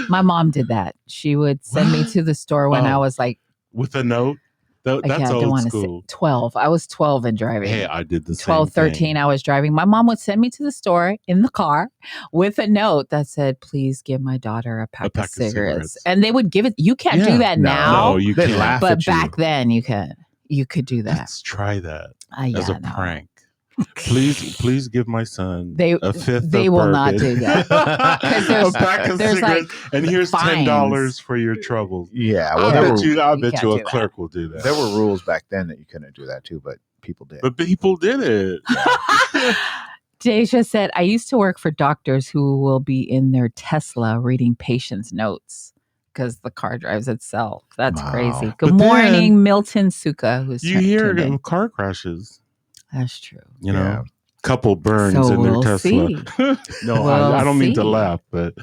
My mom did that. She would send me to the store when I was like... With a note? That's old school. 12. I was 12 and driving. Hey, I did the 12, same 13, thing. I was driving. My mom would send me to the store in the car with a note that said, please give my daughter a pack of cigarettes. And they would give it. You can't do that now. No, you can't. Laugh but back then you could do that. Let's try that as a prank. Please give my son a fifth. They of will bourbon. not do that because a pack of cigarettes, and here's $10 for your troubles. Yeah, well, I bet you a clerk will do that. There were rules back then that you couldn't do that too, but people did. But people did it. Deja said, "I used to work for doctors who will be in their Tesla reading patients' notes." Because the car drives itself. That's crazy. Good morning, Milton Suka. Who's you hear of car crashes? That's true. You know, couple burns in their Tesla. No, I don't mean to laugh, but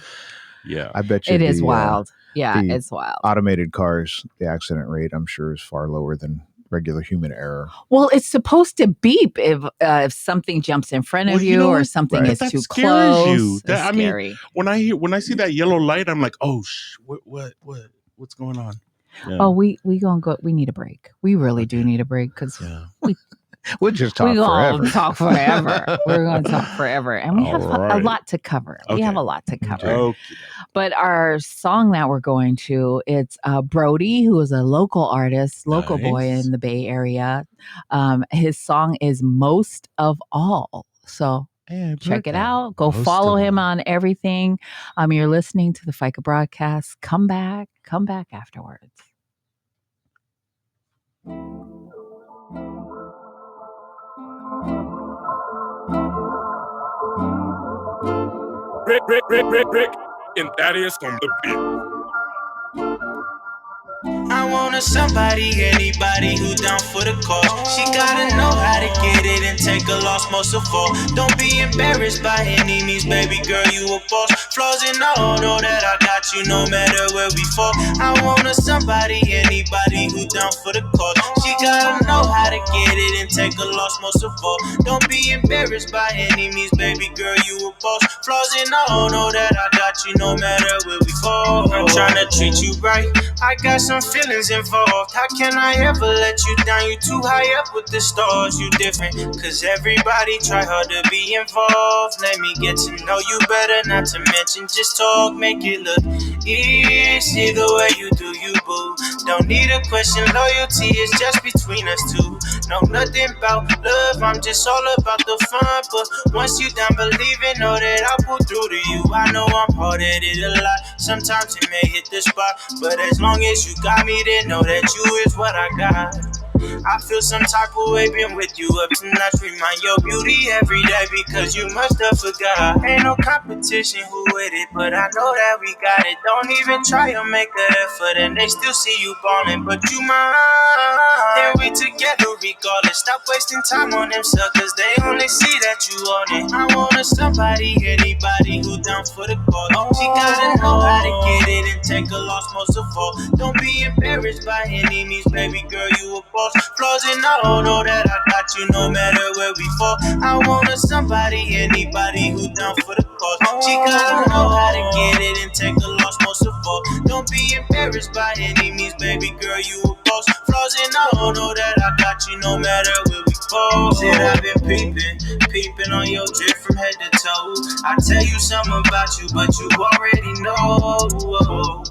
yeah, I bet you it is wild. Yeah, it's wild. Automated cars, the accident rate, I'm sure, is far lower than regular human error. Well, it's supposed to beep if something jumps in front of you or something is too close. I mean, when I see that yellow light, I'm like, oh, what's going on? Yeah. Oh, we gonna go. We need a break. We really do need a break because we'll just talk forever. We're going to talk forever. And we have a lot to cover. Okay. We have a lot to cover. Okay. But our song that we're going to, it's Brody, who is a local artist, local boy in the Bay Area. His song is Most of All. So check it out. Go follow him on everything. You're listening to the Faika broadcast. Come back afterwards. Rick, and that is on the beat. I want somebody, anybody who down for the cause. She gotta know how to get it and take a loss most of all. Don't be embarrassed by any means, baby girl, you a boss. Flaws and all, know that I got you no matter where we fall. I want somebody, anybody who down for the cause. She gotta know how to get it and take a loss most of all. Don't be embarrassed by any means, baby girl, you a boss. Flaws and all, know that I got you no matter where we fall. I'm tryna treat you right, I got some feelings involved. How can I ever let you down? You too high up with the stars. You different, cause everybody try hard to be involved. Let me get to know you better, not to mention just talk. Make it look easy the way you do you, boo. Don't need a question, loyalty is just between us two. Know nothing about love, I'm just all about the fun. But once you done believing, know that I'll pull through to you. I know I'm hard-headed a lot, sometimes it may hit the spot, but as long as you got me, then know that you is what I got. I feel some type of way, been with you up tonight. Remind your beauty every day because you must have forgot. Ain't no competition who with it, but I know that we got it. Don't even try to make an effort and they still see you ballin', but you mine. Then we together regardless. Stop wasting time on them suckers, they only see that you on it. I want somebody, anybody who down for the cause. She gotta know how to get it and take a loss most of all. Don't be embarrassed by any means, baby girl, you a boss. Flaws and all, know that I got you no matter where we fall. I want somebody, anybody who down for the cause. She gotta know how to get it and take a loss most of all. Don't be embarrassed by any means, baby girl, you a boss. Flaws and all, know that I got you no matter where we fall. Said I've been peeping on your drip from head to toe. I tell you something about you, but you already know.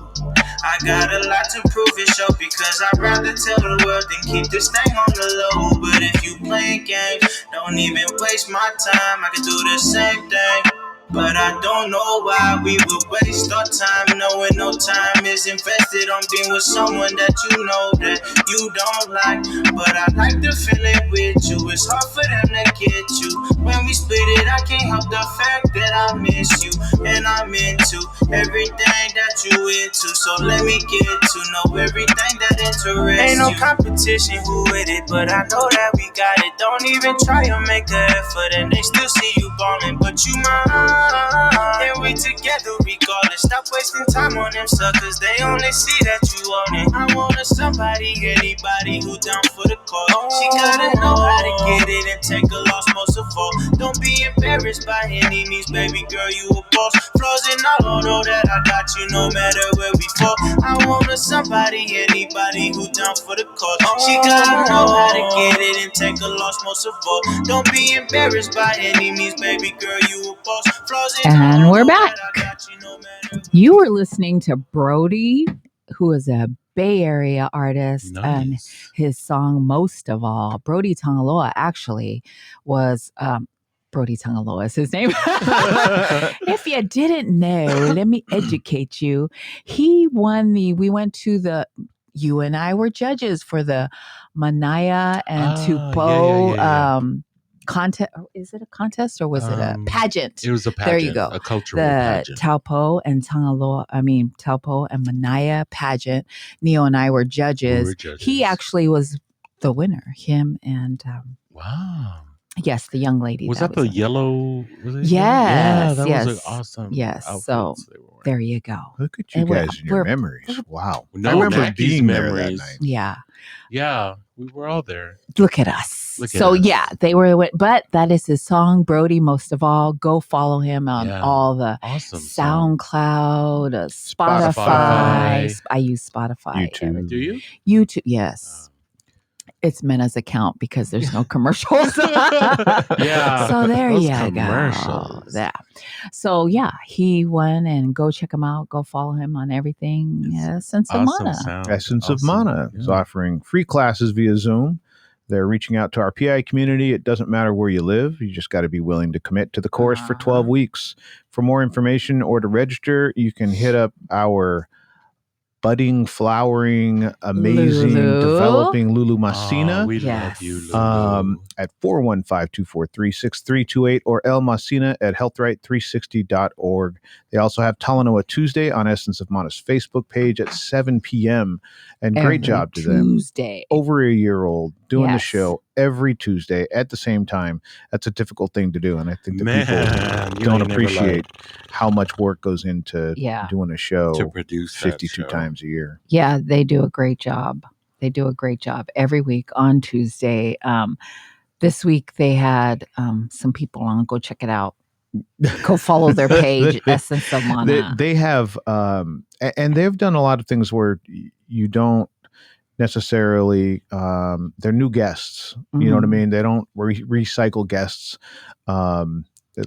I got a lot to prove and show because I'd rather tell the world than keep this thing on the low. But if you playing games, don't even waste my time. I can do the same thing. But I don't know why we would waste our time knowing no time is invested on being with someone that you know that you don't like. But I like the feeling with you. It's hard for them to get you. When we split it, I can't help the fact that I miss you. And I'm into everything that you into. So let me get to know everything that interests you. Ain't no competition who with it, but I know that we got it. Don't even try to make an effort and they still see you ballin'. But you mine, and we together regardless. Stop wasting time on them suckers, they only see that you own it. I want somebody, anybody who down for the cause. She gotta know how to get it and take a loss most of all. Don't be embarrassed by any means, baby girl, you a boss. Flaws and all, know that I got you no matter where we fall. I want somebody, anybody who down for the cause. She gotta know how to get it and take a loss most of all. Don't be embarrassed by any means, baby girl, you a boss. Flaws and we're back. You were listening to Brody, who is a Bay Area artist, and his song Most of All. Brody Tangaloa actually was Brody Tangaloa is his name. If you didn't know, let me educate you. He won we went to you and I were judges for the Manaya and Tupou contest. Is it a contest or was it a pageant? It was a pageant. There you go. A cultural pageant. Taupo and Taupo and Manaya pageant. Neo and I were judges. He actually was the winner. Him and wow. Yes, the young lady. Was that the yellow? Was it yes. Yeah, that yes. was awesome. Yes. So there you go. Look at you guys and your memories. Wow. No, I remember Mackie's being memories. there that night. Yeah. Yeah, we were all there. Look at us. Yeah, they were. But that is his song, Brody. Most of all, go follow him on all the SoundCloud, Spotify. I use Spotify. YouTube. Do you? YouTube, yes. It's Mena's account because there's no commercials. Yeah. So there you go. Yeah. So yeah, he won, and go check him out. Go follow him on everything. Essence of Mana. Essence of Mana is offering free classes via Zoom. They're reaching out to our PI community. It doesn't matter where you live. You just got to be willing to commit to the course for 12 weeks. For more information or to register, you can hit up our budding, flowering, amazing, developing Lulu Masina. We love you, Lulu. At 415-243-6328 or El Masina at healthright360.org. They also have Talanoa Tuesday on Essence of Mana's Facebook page at 7 p.m. And great job to them. Over a year old, doing the show every Tuesday at the same time. That's a difficult thing to do. And I think that people don't appreciate how much work goes into doing a show to produce 52 times a year. Yeah, they do a great job. They do a great job every week on Tuesday. This week they had some people on. Go check it out. Go follow their page, Essence of Mana. They have, and they've done a lot of things where you don't necessarily, they're new guests. Mm-hmm. You know what I mean? They don't recycle guests.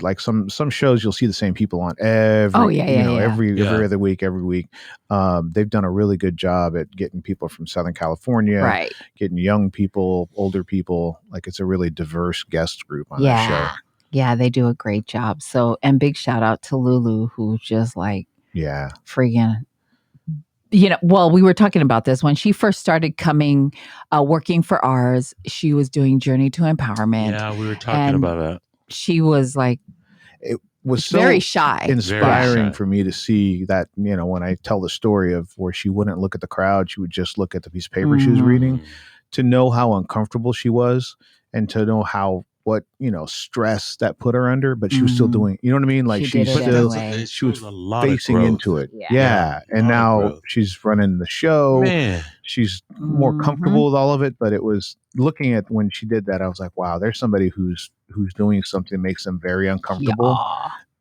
Like some shows, you'll see the same people on every other week, every week. They've done a really good job at getting people from Southern California, getting young people, older people. Like it's a really diverse guest group on that show. Yeah, they do a great job. So, and big shout out to Lulu, who's just like, freaking, well, we were talking about this when she first started coming, working for ours. She was doing Journey to Empowerment. Yeah, we were talking about that. She was like, it was so very shy, inspiring for me to see that, when I tell the story of where she wouldn't look at the crowd, she would just look at the piece of paper she was reading, to know how uncomfortable she was and to know what stress that put her under, but she was still doing, you know what I mean? Like she was facing into it. Yeah. And now she's running the show. Man. She's more comfortable with all of it, but it was looking at when she did that, I was like, wow, there's somebody who's doing something that makes them very uncomfortable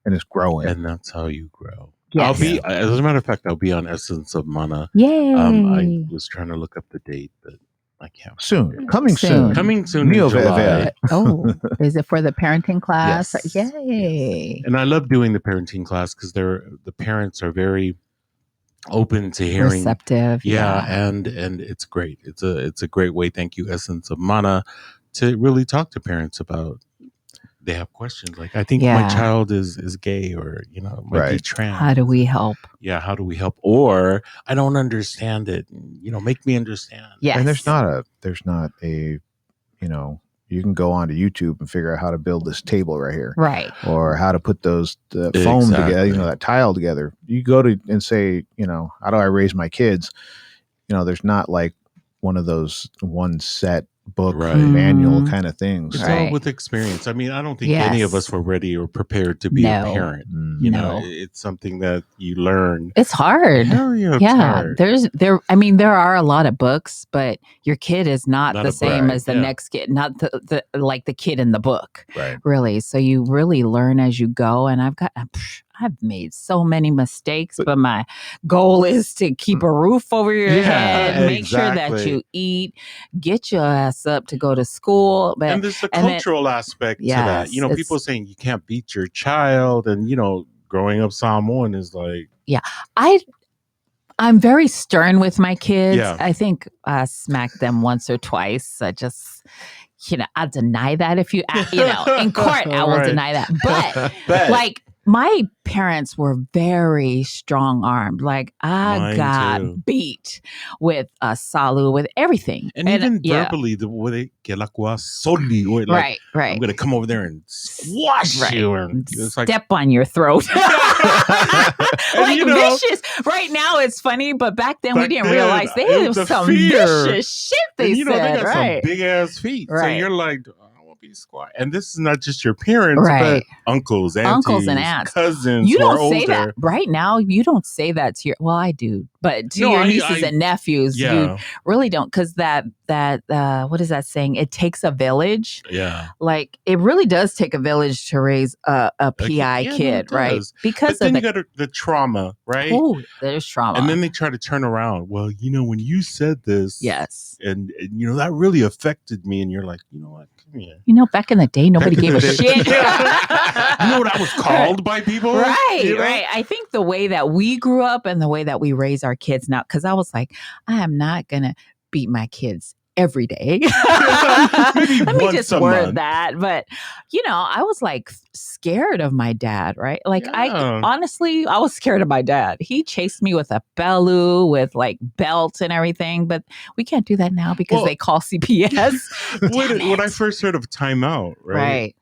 and is growing. And that's how you grow. Yes. As a matter of fact, I'll be on Essence of Mana. Yay. I was trying to look up the date, but I can't. Coming soon. Neo Veavea. Oh, is it for the parenting class? Yes. Yay. Yes. And I love doing the parenting class because the parents are very open to hearing, receptive. And it's great. It's a great way. Thank you, Essence of Mana, to really talk to parents about they have questions like, I think my child is gay, or, might be trans. How do we help? Yeah. How do we help? Or I don't understand it. Make me understand. Yes. And there's not a, you can go onto YouTube and figure out how to build this table right here. Right. Or how to put those foam together, that tile together. You go to and say, how do I raise my kids? There's not like one of those one set book manual kind of things. It's all with experience. I mean, I don't think any of us were ready or prepared to be a parent. It's something that you learn. It's hard. It's hard. There are a lot of books, but your kid is not the same as the next kid, not the like the kid in the book. Right. Really. So you really learn as you go. And I've made so many mistakes, but my goal is to keep a roof over your head, make sure that you eat, get your ass up to go to school. And there's the cultural aspect to that. People saying you can't beat your child, and growing up Samoan is like, I'm very stern with my kids. Yeah. I think I smacked them once or twice. I just, I'll deny that if you in court, I will deny that. But like, my parents were very strong-armed. Like, I got beat with a salu, with everything. And even verbally, the way they get like, right. I'm going to come over there and squash you. And step on your throat. Vicious. Right now, it's funny, but back then we didn't realize they had some vicious shit they said. They got some big-ass feet. Right. So you're like, be squat. And this is not just your parents, but uncles, aunties, and aunts, cousins. You don't say older. That right now. You don't say that to your. Well, I do, but to your nieces and nephews, you really don't, because that what is that saying? It takes a village. Yeah, like it really does take a village to raise a PI kid, right? Because but then you got the trauma, right? Oh, there's trauma, and then they try to turn around. Well, when you said this, yes, and that really affected me, and you're like, you know what? Come here. Back in the day, nobody gave a shit. You know what I was called by people? Right, right. I think the way that we grew up and the way that we raise our kids now, because I was like, I am not going to beat my kids every day. Let me just word that. But, I was like scared of my dad, right? Like I was scared of my dad. He chased me with a belu, with like belt and everything, but we can't do that now because they call CPS. When I first heard of timeout, right?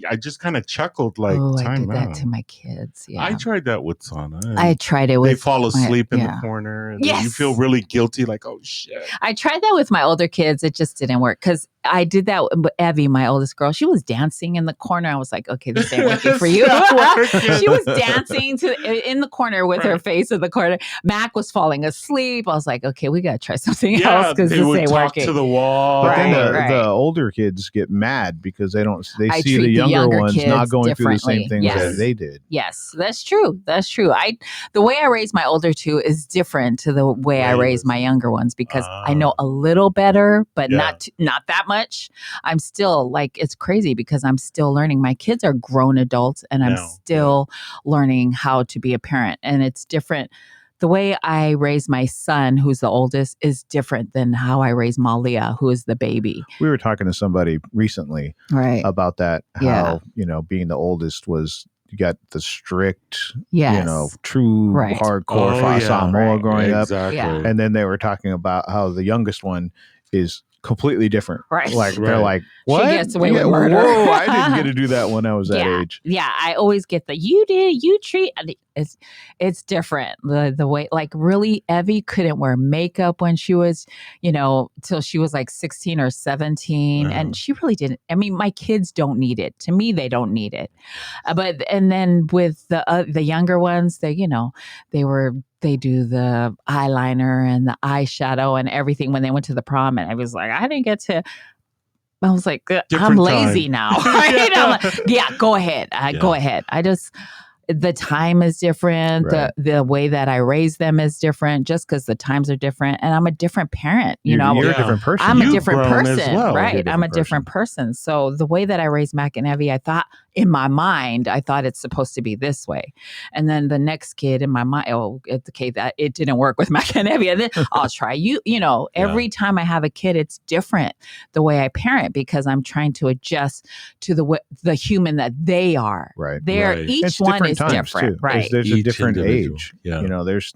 I just kind of chuckled like, I did that to my kids. Yeah, I tried that with Sana. I tried it with. They fall asleep in the corner, and you feel really guilty, like, oh shit. I tried that with my older kids. It just didn't work because I did that with Evie, my oldest girl. She was dancing in the corner. I was like, okay, this ain't working for you. She was dancing in the corner with her face in the corner. Mac was falling asleep. I was like, okay, we got to try something else because this ain't working. To the wall. But then the older kids get mad because they see the younger ones not going through the same things that they did. Yes, that's true. That's true. The way I raise my older two is different to the way I raise my younger ones because I know a little better, but not that much. I'm still like, it's crazy because I'm still learning. My kids are grown adults and I'm still learning how to be a parent. And it's different. The way I raise my son, who's the oldest, is different than how I raise Malia, who is the baby. We were talking to somebody recently about that, how, being the oldest was, you got the strict, true hardcore Samoa growing up. And then they were talking about how the youngest one is completely different. Right. Like they're like, what? She gets away with murder. Whoa, I didn't get to do that when I was that age. Yeah, I always get you treat. It's different. The way, like, really, Evie couldn't wear makeup when she was, till she was like 16 or 17. And she really didn't. I mean, my kids don't need it. To me, they don't need it. And then with the younger ones, they do the eyeliner and the eyeshadow and everything when they went to the prom. And I was like, I was like, I'm lazy now. Right? I'm like, go ahead. Go ahead. the time is different. Right. The way that I raise them is different just because the times are different. And I'm a different parent. You're a different person. I'm a You've different grown person. as well. Right. I'm a different person. So the way that I raised Mac and Evie, I thought in my mind, I thought it's supposed to be this way. And then the next kid in my mind, that it didn't work with Mac and Evie. And then I'll try. Every time I have a kid, it's different the way I parent because I'm trying to adjust to the human that they are. Right. Each one is different. Too. Right. There's a different age. Yeah.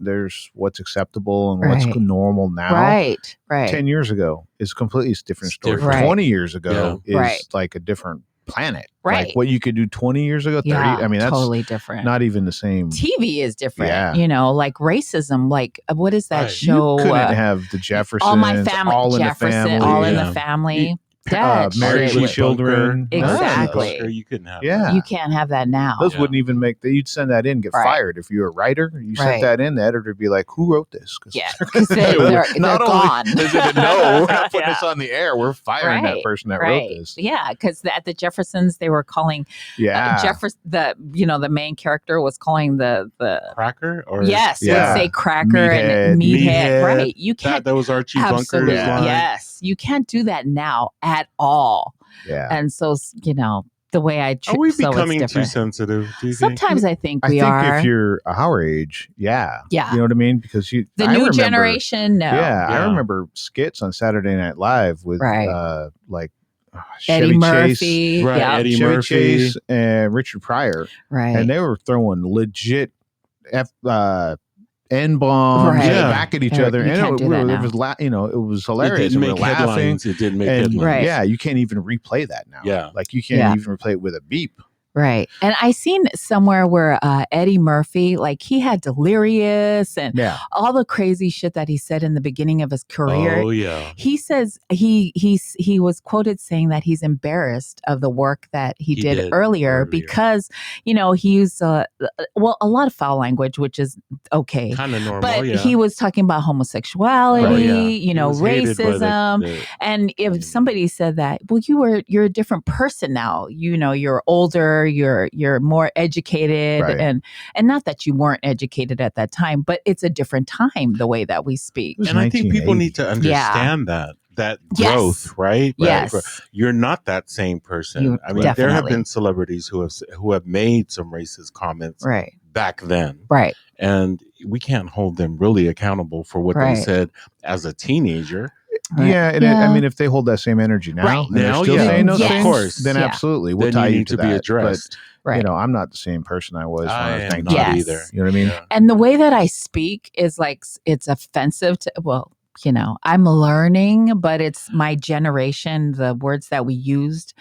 There's what's acceptable and what's normal now. Right. 10 years ago is a completely different story. Right. 20 years ago is like a different planet. Right. Like what you could do 20 years ago, 30. I mean, that's totally different. Not even the same. TV is different. Yeah. Like racism. Like what is that show? You couldn't have the Jeffersons. All my family. All in the family. All in the family. Married with children. Exactly. You couldn't have that. You can't have that now. Those wouldn't even make that. You'd send that in, get fired. If you're a writer, you sent that in, the editor would be like, who wrote this? Because they're gone. Is it no, we're not putting this on the air. We're firing that person that wrote this. Yeah, because at the Jeffersons, they were calling the main character was calling the cracker or would say cracker and meathead. Right. You can't. That was Archie Bunker's line. Yes. You can't do that now at all. Yeah. And so, the way I are we becoming too sensitive? Do you Sometimes think? I think we are. I think if you're our age, yeah. You know what I mean? Because the new generation, no. Yeah, I remember skits on Saturday Night Live with Eddie Murphy, Eddie Chevy Murphy, Chase, and Richard Pryor, and they were throwing legit N-bombs back at each other, and it was hilarious. It didn't make headlines. It didn't make headlines. Right. Yeah, you can't even replay that now. Yeah, like you can't even replay it with a beep. Right. And I seen somewhere where Eddie Murphy, like he had delirious and all the crazy shit that he said in the beginning of his career. Oh, yeah. He says he was quoted saying that he's embarrassed of the work that he did earlier because, he used a lot of foul language, which is okay. Kind of normal, but he was talking about homosexuality, racism. And if somebody said that, well, you're a different person now, you're older, you're more educated and not that you weren't educated at that time, but it's a different time the way that we speak. And I think people need to understand that growth, right? Yes. You're not that same person. There have been celebrities who have made some racist comments back then. Right. And we can't hold them really accountable for what they said as a teenager. Right. I mean, if they hold that same energy now, and they're still saying those things, of course, then absolutely, we'll tie you to that. Be addressed. But, I'm not the same person I was when I was 19. Not either. You know what I mean? And the way that I speak is like, it's offensive to, I'm learning, but it's my generation, the words that we used,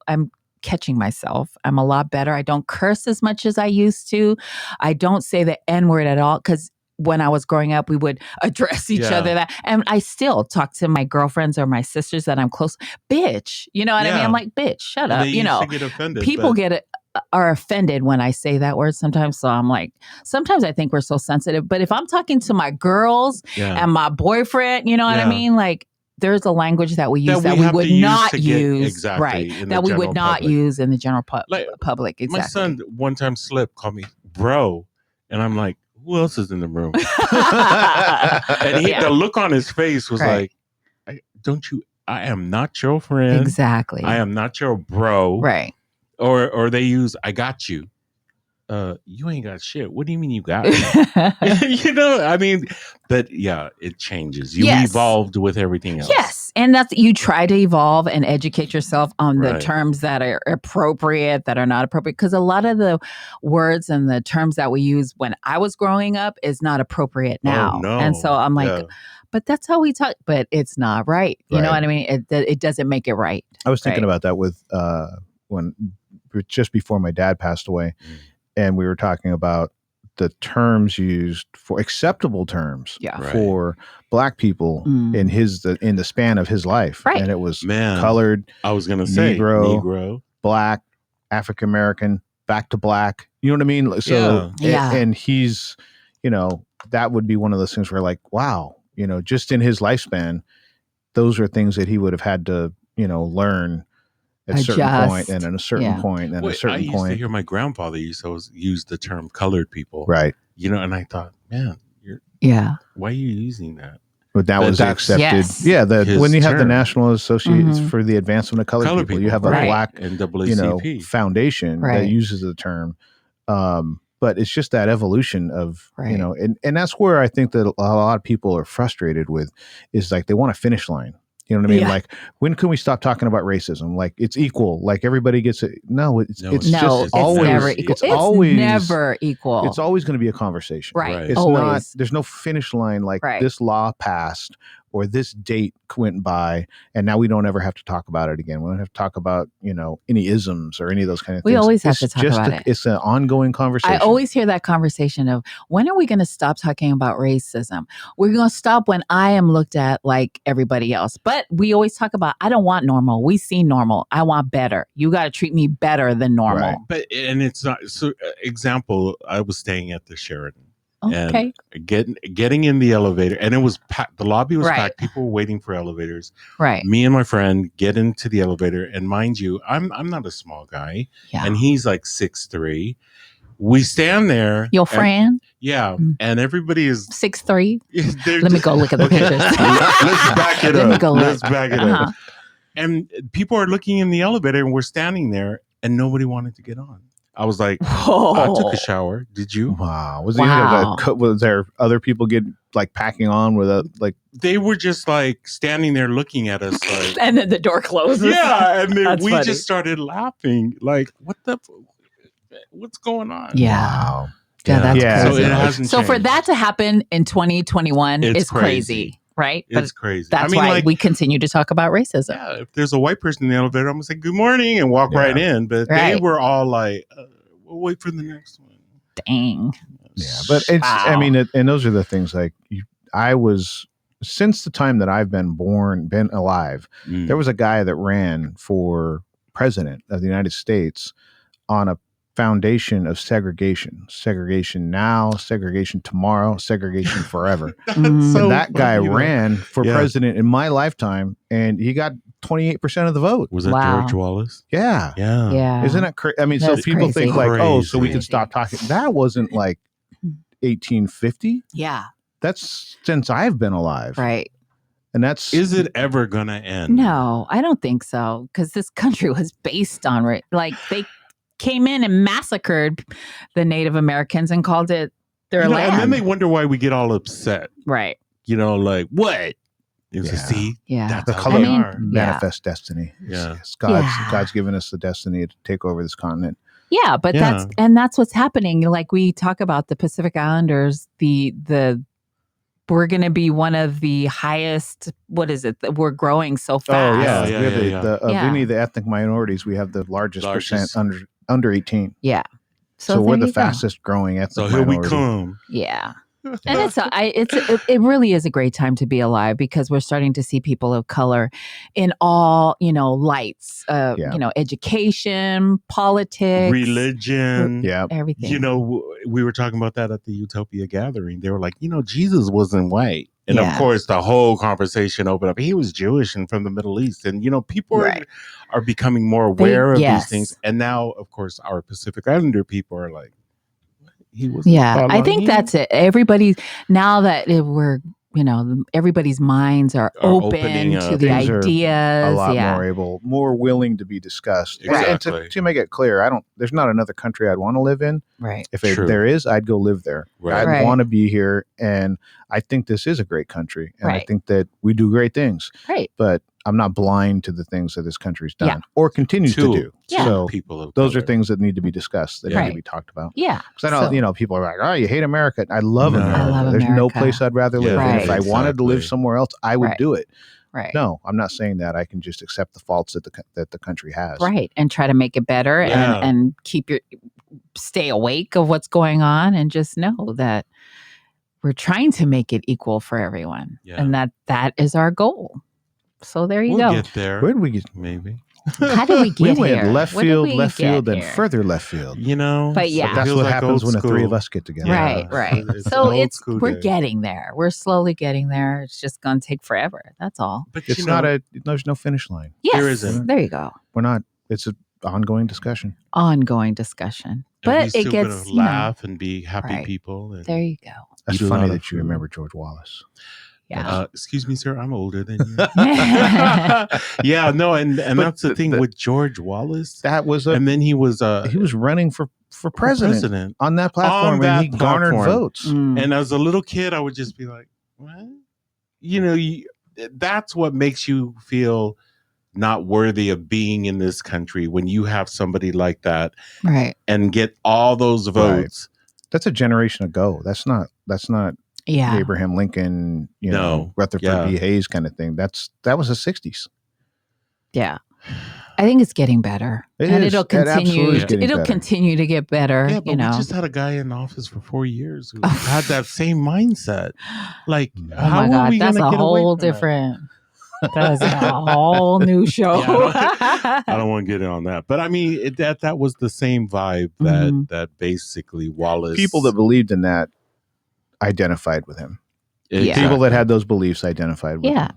I'm catching myself. I'm a lot better. I don't curse as much as I used to. I don't say the N-word at all because when I was growing up, we would address each other that, and I still talk to my girlfriends or my sisters that I'm close. Bitch, you know what I mean? I'm like, bitch, shut up. Get offended, people are offended when I say that word sometimes. So I'm like, sometimes I think we're so sensitive. But if I'm talking to my girls and my boyfriend, you know what I mean? Like, there's a language that we use that we would not use, that we would not use in the general public. Exactly. My son one time slipped, called me bro, and I'm like, who else is in the room? And the look on his face was like, I am not your friend. Exactly. I am not your bro. Right. Or they use, I got you. You ain't got shit. What do you mean you got me? It changes. You evolved with everything else. Yes. And you try to evolve and educate yourself on the terms that are appropriate, that are not appropriate. Because a lot of the words and the terms that we use when I was growing up is not appropriate now. Oh, no. And so I'm like, but that's how we talk. But it's not right. You know what I mean? It doesn't make it right. I was thinking about that with just before my dad passed away. And we were talking about the terms used for acceptable terms for Black people in the span of his life. Right. And it was colored. I was going to say Negro, Black, African American, back to Black. You know what I mean? So, and he's, that would be one of those things where like, wow, just in his lifespan, those are things that he would have had to, learn at a certain point, and at a certain point, and a certain point. I used to hear my grandfather used to use the term colored people. Right. You know, and I thought, man, why are you using that? But that was accepted. Yes. Yeah, when you have the National Association for the Advancement of Colored People, you have a black foundation that uses the term. But it's just that evolution of, and that's where I think that a lot of people are frustrated with, is like they want a finish line. You know what I mean? Yeah. Like, when can we stop talking about racism? Like, it's equal. Like, everybody gets it. No, it's just always never equal. It's always never equal. It's always going to be a conversation. Right. It's not. There's no finish line. Like, this law passed or this date went by, and now we don't ever have to talk about it again. We don't have to talk about, any isms or any of those kind of things. We always have to talk about it. It's an ongoing conversation. I always hear that conversation of, when are we going to stop talking about racism? We're going to stop when I am looked at like everybody else. But we always talk about, I don't want normal. We see normal. I want better. You got to treat me better than normal. Right. But, and it's not, so example, I was staying at the Sheraton. Okay. And getting in the elevator, and it was packed. The lobby was packed. People were waiting for elevators. Right. Me and my friend get into the elevator, and mind you, I'm not a small guy, and he's like 6'3". We stand there. Your friend? And everybody is 6'3". Let me go look at the pictures. Let's back it up. Let's back it up. And people are looking in the elevator, and we're standing there, and nobody wanted to get on. I was like, I took a shower. Did you? Wow. Was there other people packing on with like? They were just like standing there looking at us like. And then the door closes. Yeah. And then we just started laughing. Like, what's going on? Yeah. Wow. Yeah, that's crazy. So it hasn't changed. For that to happen in 2021 is crazy. Right? It's crazy. That's why we continue to talk about racism. Yeah, if there's a white person in the elevator, I'm going to say good morning and walk right in. But they were all like, we'll wait for the next one. Dang. Yeah, but it's, I mean, and those are the things since the time that I've been alive, there was a guy that ran for president of the United States on a foundation of segregation now, segregation tomorrow, segregation forever. So that guy ran for president in my lifetime, and he got 28% of the vote. Was that George Wallace? Yeah. Isn't that crazy? I mean, so people think so we can stop talking. That wasn't like 1850. Yeah, that's since I've been alive. Right. And is it ever gonna end? No, I don't think so, because this country was based on they came in and massacred the Native Americans and called it their land. And then they wonder why we get all upset. Right. Like, what? That's the color manifest destiny. It's God's given us the destiny to take over this continent. Yeah, but that's what's happening. Like, we talk about the Pacific Islanders, we're going to be one of the highest. What is it? We're growing so fast. Of any of the ethnic minorities, we have the largest percent under 18. Yeah. So we're the fastest growing ethnic minority. So here we come. Yeah. And it really is a great time to be alive, because we're starting to see people of color in all, lights, education, politics, religion, everything. We were talking about that at the Utopia gathering. They were like, Jesus wasn't white. And of course, the whole conversation opened up. He was Jewish and from the Middle East. And, people are becoming more aware of these things. And now, of course, our Pacific Islander people are like, I think that's it. Everybody, now that everybody's minds are open to the ideas. A lot more willing to be discussed. Exactly. And to make it clear, there's not another country I'd want to live in. Right. If there is, I'd go live there. Right. I'd want to be here. And I think this is a great country. And I think that we do great things. Right. But I'm not blind to the things that this country's done or continues to do. Yeah. So people those are things that need to be discussed, that need to be talked about. Yeah. Because I know, people are like, oh, you hate America. I love America. There's no place I'd rather live. And if I wanted to live somewhere else, I would do it. Right. No, I'm not saying that. I can just accept the faults that the country has. Right. And try to make it better and stay awake of what's going on, and just know that we're trying to make it equal for everyone. Yeah. And that is our goal. So there you go. We'll get there. Where did we get? Maybe. How did we get here? We went left field, then further left field. But that's what happens when the three of us get together. Right. So we're getting there. We're slowly getting there. It's just going to take forever. That's all. But there's no finish line. Yes. There isn't. There you go. We're not. it's an ongoing discussion. But it gets laugh and be happy people. And there you go. That's funny that you remember George Wallace. Yeah. Excuse me, sir. I'm older than you. Yeah, no, and that's the thing with George Wallace. That was and then he was running for president on that platform, and he garnered votes. And as a little kid, I would just be like, what? That's what makes you feel not worthy of being in this country when you have somebody like that, right? And get all those votes. Right. That's a generation ago. That's not Abraham Lincoln, Rutherford B. Hayes kind of thing. That was the 60s. Yeah. I think it's getting better. It'll continue. It'll continue to get better. Yeah, but we just had a guy in office for 4 years who had that same mindset. Like, how are we going to get away from that? That's a whole new show. Yeah, I don't want to get in on that, but I mean that was the same vibe that basically Wallace. People that believed in that identified with him. Exactly. People that had those beliefs identified with him.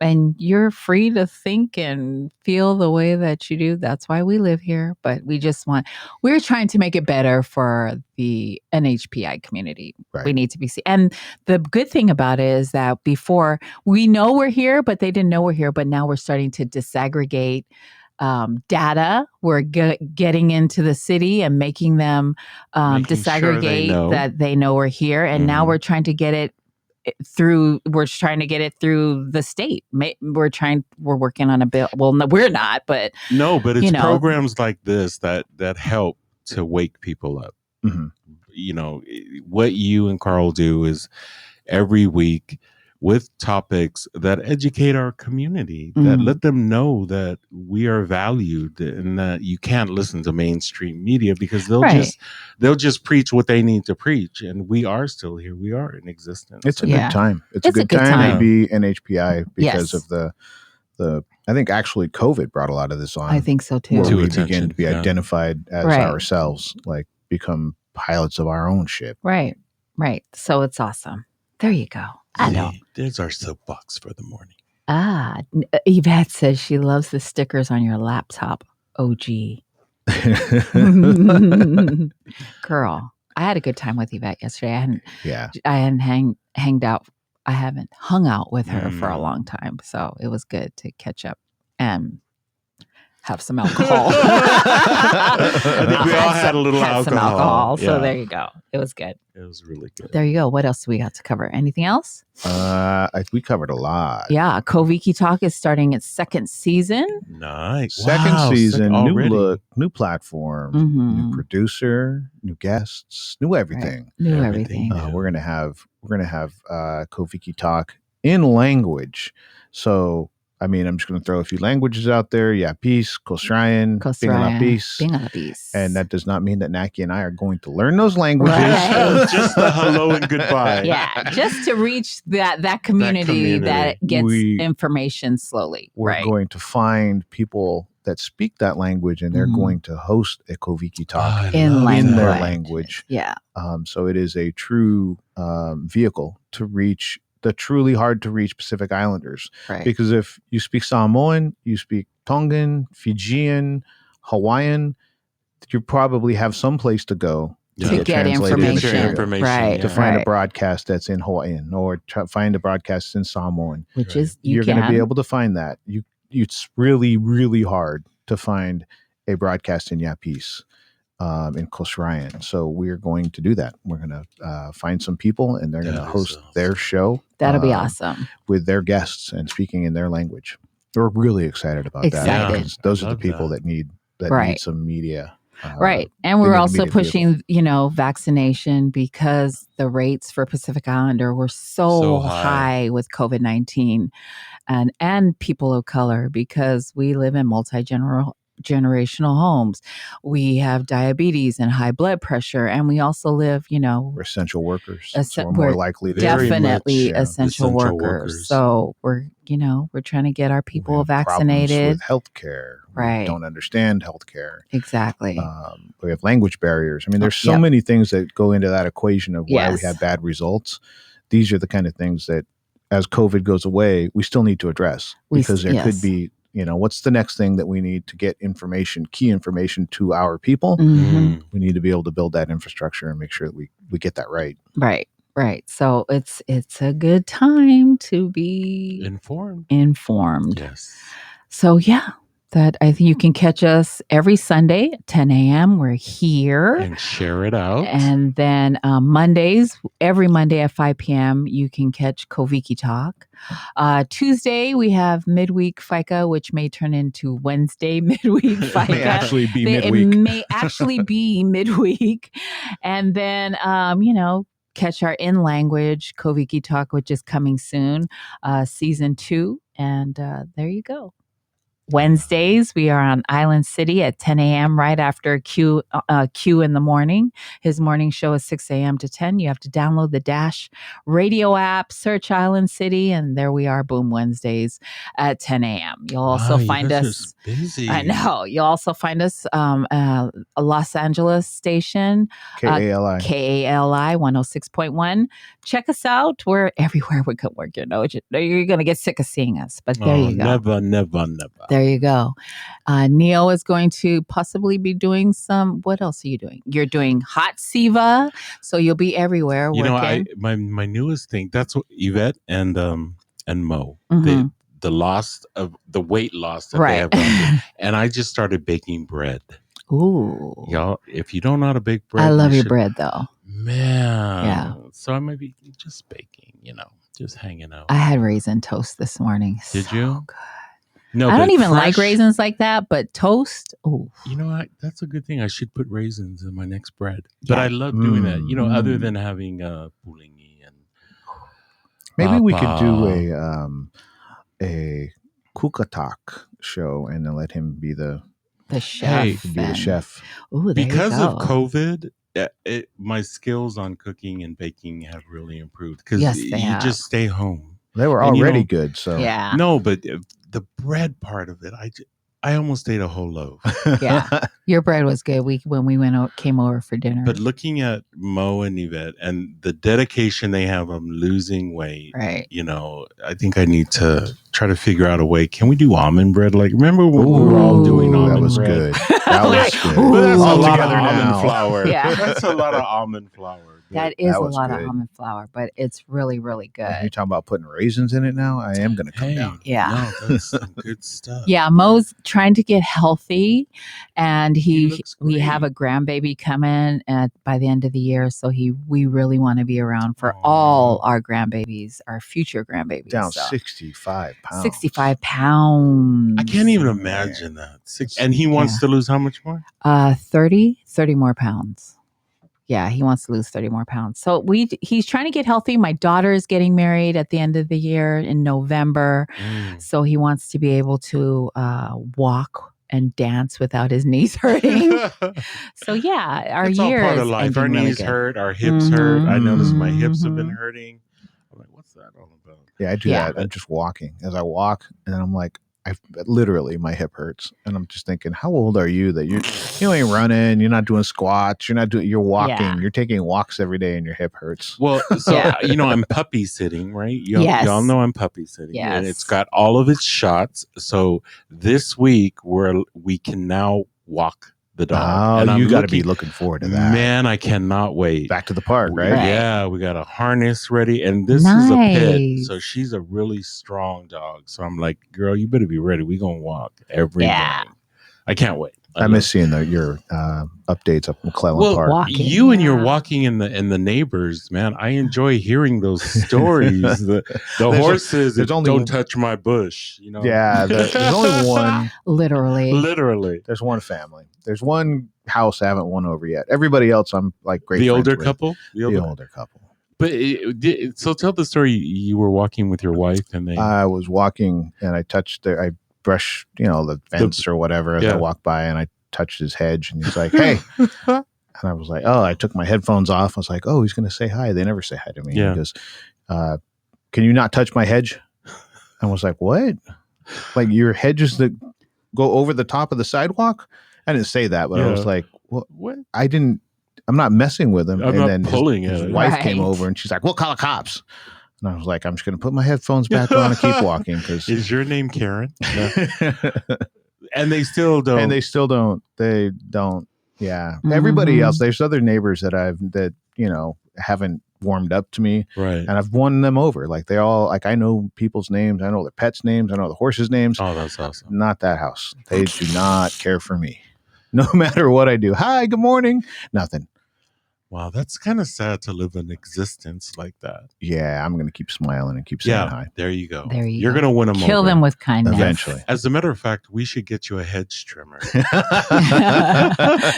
And you're free to think and feel the way that you do. That's why we live here. But we're trying to make it better for the NHPI community. Right. We need to be seen. And the good thing about it is that before we know we're here, but they didn't know we're here. But now we're starting to disaggregate data. We're getting into the city and making them disaggregate that they know we're here. And now we're trying to get it through the state. We're working on a bill. Well, no, we're not, but it's programs like this that help to wake people up. Mm-hmm. What you and Carl do is every week with topics that educate our community, that let them know that we are valued and that you can't listen to mainstream media because they'll just preach what they need to preach. And we are still here. We are in existence. It's a good time. It's a good time to be NHPI because of the I think actually COVID brought a lot of this on. I think so too. Where we begin to be identified as ourselves, like become pilots of our own ship. Right. So it's awesome. There you go. There's our soapbox for the morning. Yvette says she loves the stickers on your laptop. OG. Girl, I had a good time with Yvette yesterday. I hadn't hung out with her for a long time. So it was good to catch up and have some alcohol. I think we all had a little alcohol. Some alcohol. So there you go. It was good. It was really good. There you go. What else do we got to cover? Anything else? We covered a lot. Yeah. Koviki Talk is starting its second season. Nice. Second season, new look, new platform, new producer, new guests, new everything. Right. New everything. We're gonna have Koviki Talk in language. So I'm just going to throw a few languages out there. Yeah, peace, Kosrayan, Bingalapis. And that does not mean that Naki and I are going to learn those languages. Right. Just the hello and goodbye. Yeah, just to reach that community that gets information slowly. We're going to find people that speak that language, and they're going to host a Koviki Talk in their language. Yeah. So it is a true vehicle to reach the truly hard to reach Pacific Islanders. Right. Because if you speak Samoan, you speak Tongan, Fijian, Hawaiian, you probably have some place to go to get information. Right. To find a broadcast that's in Hawaiian or find a broadcast in Samoan. Which is, you're going to be able to find that. It's really, really hard to find a broadcast in Yapese. In Kosrayan. So we're going to do that. We're going to find some people and they're going to host their show. That'll be awesome. With their guests and speaking in their language. We're really excited about that. Because those are the people that need some media. Right. And we're also pushing, vaccination because the rates for Pacific Islander were so high with COVID-19 and people of color because we live in generational homes. We have diabetes and high blood pressure, and we also live, we're essential workers. So we're more likely to definitely essential workers. So we're trying to get our people vaccinated. With healthcare, right? We don't understand healthcare exactly. We have language barriers. There's so many things that go into that equation of why we have bad results. These are the kind of things that, as COVID goes away, we still need to address because there could be what's the next thing that we need to get key information to our people? We need to be able to build that infrastructure and make sure that we get that right. Right. So it's a good time to be informed. Yes. So that I think you can catch us every Sunday at 10 a.m. We're here. And share it out. And then Mondays, every Monday at 5 p.m., you can catch Koviki Talk. Tuesday, we have Midweek Faika, which may turn into Wednesday Midweek Faika. It may actually be midweek. It may actually be midweek. And then, catch our in-language Koviki Talk, which is coming soon, season 2. And there you go. Wednesdays, we are on Island City at 10 a.m. right after Q in the morning. His morning show is 6 a.m. to 10. You have to download the Dash radio app, search Island City, and there we are, boom, Wednesdays at 10 a.m. You'll also find us. Busy. I know. You'll also find us a Los Angeles station, KALI 106.1. Check us out. We're everywhere we can work. You're going to get sick of seeing us, but there you go. Never. There you go. Neo is going to possibly be doing what else are you doing? You're doing Hot Siva, so you'll be everywhere. My newest thing, that's what Yvette and Mo, Mm-hmm. the weight loss that they have done. And I just started baking bread. Ooh. Y'all, if you don't know how to bake bread. I love your bread though. Man. Yeah. So I might be just baking, just hanging out. I had raisin toast this morning. Did so you? Good. No, I don't even like raisins like that, but toast. Oh, you know what? That's a good thing. I should put raisins in my next bread. But I love doing that. Other than having pulingi and maybe we could do a Kukatak show and then let him be the chef. Be the chef. Ooh, because of COVID, my skills on cooking and baking have really improved because just stay home. They were already good, so no, but the bread part of it, I almost ate a whole loaf. Yeah, your bread was good. When we came over for dinner. But looking at Mo and Yvette and the dedication they have of losing weight, right? I think I need to try to figure out a way. Can we do almond bread? Like, remember when we were all doing almond bread? That was good. That was good. But that's all a lot together of now. almond flour. Yeah, that's a lot of almond flour. That is a lot of almond flour, but it's really, really good. You're talking about putting raisins in it now? I am going to come down. Yeah. No, that's some good stuff. Yeah, Mo's trying to get healthy, and we have a grandbaby coming by the end of the year, so we really want to be around for all our grandbabies, our future grandbabies. Down 65 pounds. 65 pounds. I can't even imagine that. And he wants to lose how much more? 30 more pounds. Yeah, he wants to lose 30 more pounds. So he's trying to get healthy. My daughter is getting married at the end of the year in November. So he wants to be able to walk and dance without his knees hurting. So our it's year all part is of life. Our really knees good. hurt, our hips hurt. I notice my hips have been hurting. I'm like, what's that all about? Yeah, I do that. I'm just walking. As I walk, and then I'm like, literally my hip hurts, and I'm just thinking, how old are you that you ain't running, you're not doing squats, you're walking, you're taking walks every day, and your hip hurts. Well, so I'm puppy sitting, right? Y'all know I'm puppy sitting, and it's got all of its shots. So this week we can now walk the dog. And you got to be looking forward to that. Man, I cannot wait. Back to the park, right? Yeah, we got a harness ready, and this is a pit, so she's a really strong dog. So I'm like, girl, you better be ready. We gonna walk every morning. I can't wait. I miss seeing your updates up McClellan Park. Walking, you and your walking in the neighbors, man. I enjoy hearing those stories. The horses don't touch my bush. Yeah, there's only one. Literally. There's one family. There's one house I haven't won over yet. Everybody else, I'm like great. The friends older with. couple. The older couple. But so tell the story. You were walking with your wife, and I was walking, and I touched I brush, the fence or whatever as I walked by, and I touched his hedge, and he's like, "Hey," and I was like, "Oh," I took my headphones off. I was like, "Oh, he's going to say hi." They never say hi to me. Yeah. He goes, "Can you not touch my hedge?" I was like, "What? Like your hedges that go over the top of the sidewalk?" I didn't say that, but I was like, "What? I'm not messing with him." I'm and not then pulling his it. wife came over, and she's like, "We'll call the cops." And I was like, I'm just going to put my headphones back on and keep walking. Because is your name Karen? And they still don't. They don't. Yeah. Mm-hmm. Everybody else, there's other neighbors that haven't warmed up to me. Right. And I've won them over. Like they all, like I know people's names. I know their pets' names. I know the horses' names. Oh, that's awesome. Not that house. They do not care for me. No matter what I do. Hi, good morning. Nothing. Wow, that's kind of sad to live an existence like that. Yeah, I'm going to keep smiling and keep saying hi. There you go. You're going to win them Kill over. them with kindness. Eventually. As a matter of fact, we should get you a hedge trimmer.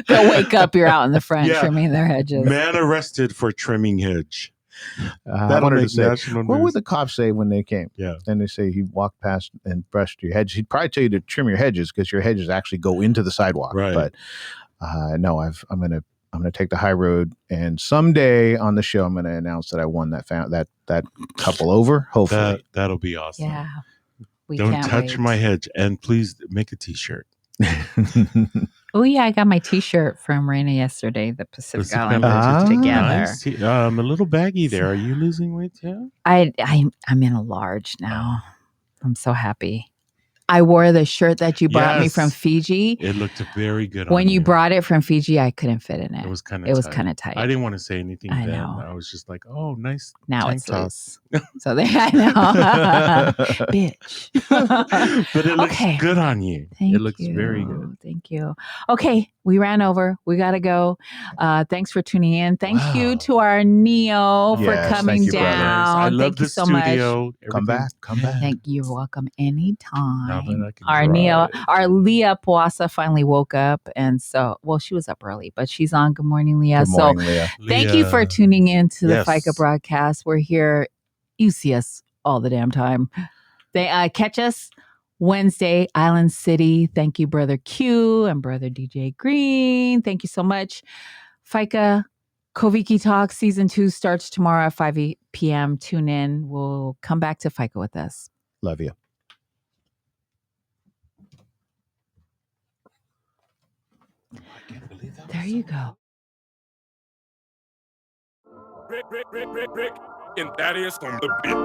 They'll wake up, you're out in the front trimming their hedges. Man arrested for trimming hedge. That'll make national news. What would the cops say when they came? Yeah. And they say he walked past and brushed your hedge. He'd probably tell you to trim your hedges because your hedges actually go into the sidewalk. Right. But no, I'm going to take the high road, and someday on the show, I'm going to announce that I won that couple over. Hopefully, that'll be awesome. Yeah, don't touch my hedge, and please make a T-shirt. Oh yeah, I got my T-shirt from Raina yesterday. The Pacific Islanders together. Nice I'm a little baggy there. Are you losing weight too? I'm in a large now. I'm so happy. I wore the shirt that you brought me from Fiji. It looked very good. When you brought it from Fiji, I couldn't fit in it. It was kind of tight. I didn't want to say anything then. I was just like, oh, nice. Now it's loose. So I know. Bitch. But it looks good on you. It looks very good. Thank you. Okay. We ran over. We got to go. Thanks for tuning in. Thank you to our Neo for coming down. I love the studio. Much. Come back. You're welcome anytime. Now that I can our Neo, our Leah Puasa finally woke up. And so, she was up early, but she's on. Good morning, Leah. Good morning, Leah. Thank you for tuning in to the Faika broadcast. We're here. You see us all the damn time. They catch us Wednesday, Island City. Thank you, Brother Q and Brother DJ Green. Thank you so much. Faika Koviki Talk Season 2 starts tomorrow at 5 p.m. Tune in. We'll come back to Faika with us. Love you. There you go. Rick, and that is on the beat.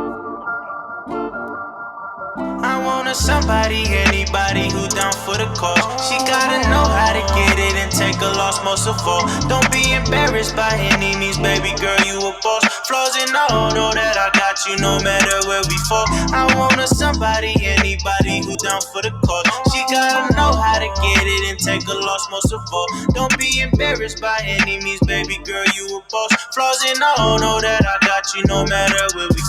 I want anybody who down for the cause. She gotta know how to get it and take a loss most of all. Don't be embarrassed by any means, baby girl, you a boss. Flaws and all, know that I got you no matter where we fall. I want anybody who down for the cause. She gotta know how to get it and take a loss most of all. Don't be embarrassed by any means, baby girl, you a boss. Flaws and all, know that I got you no matter where we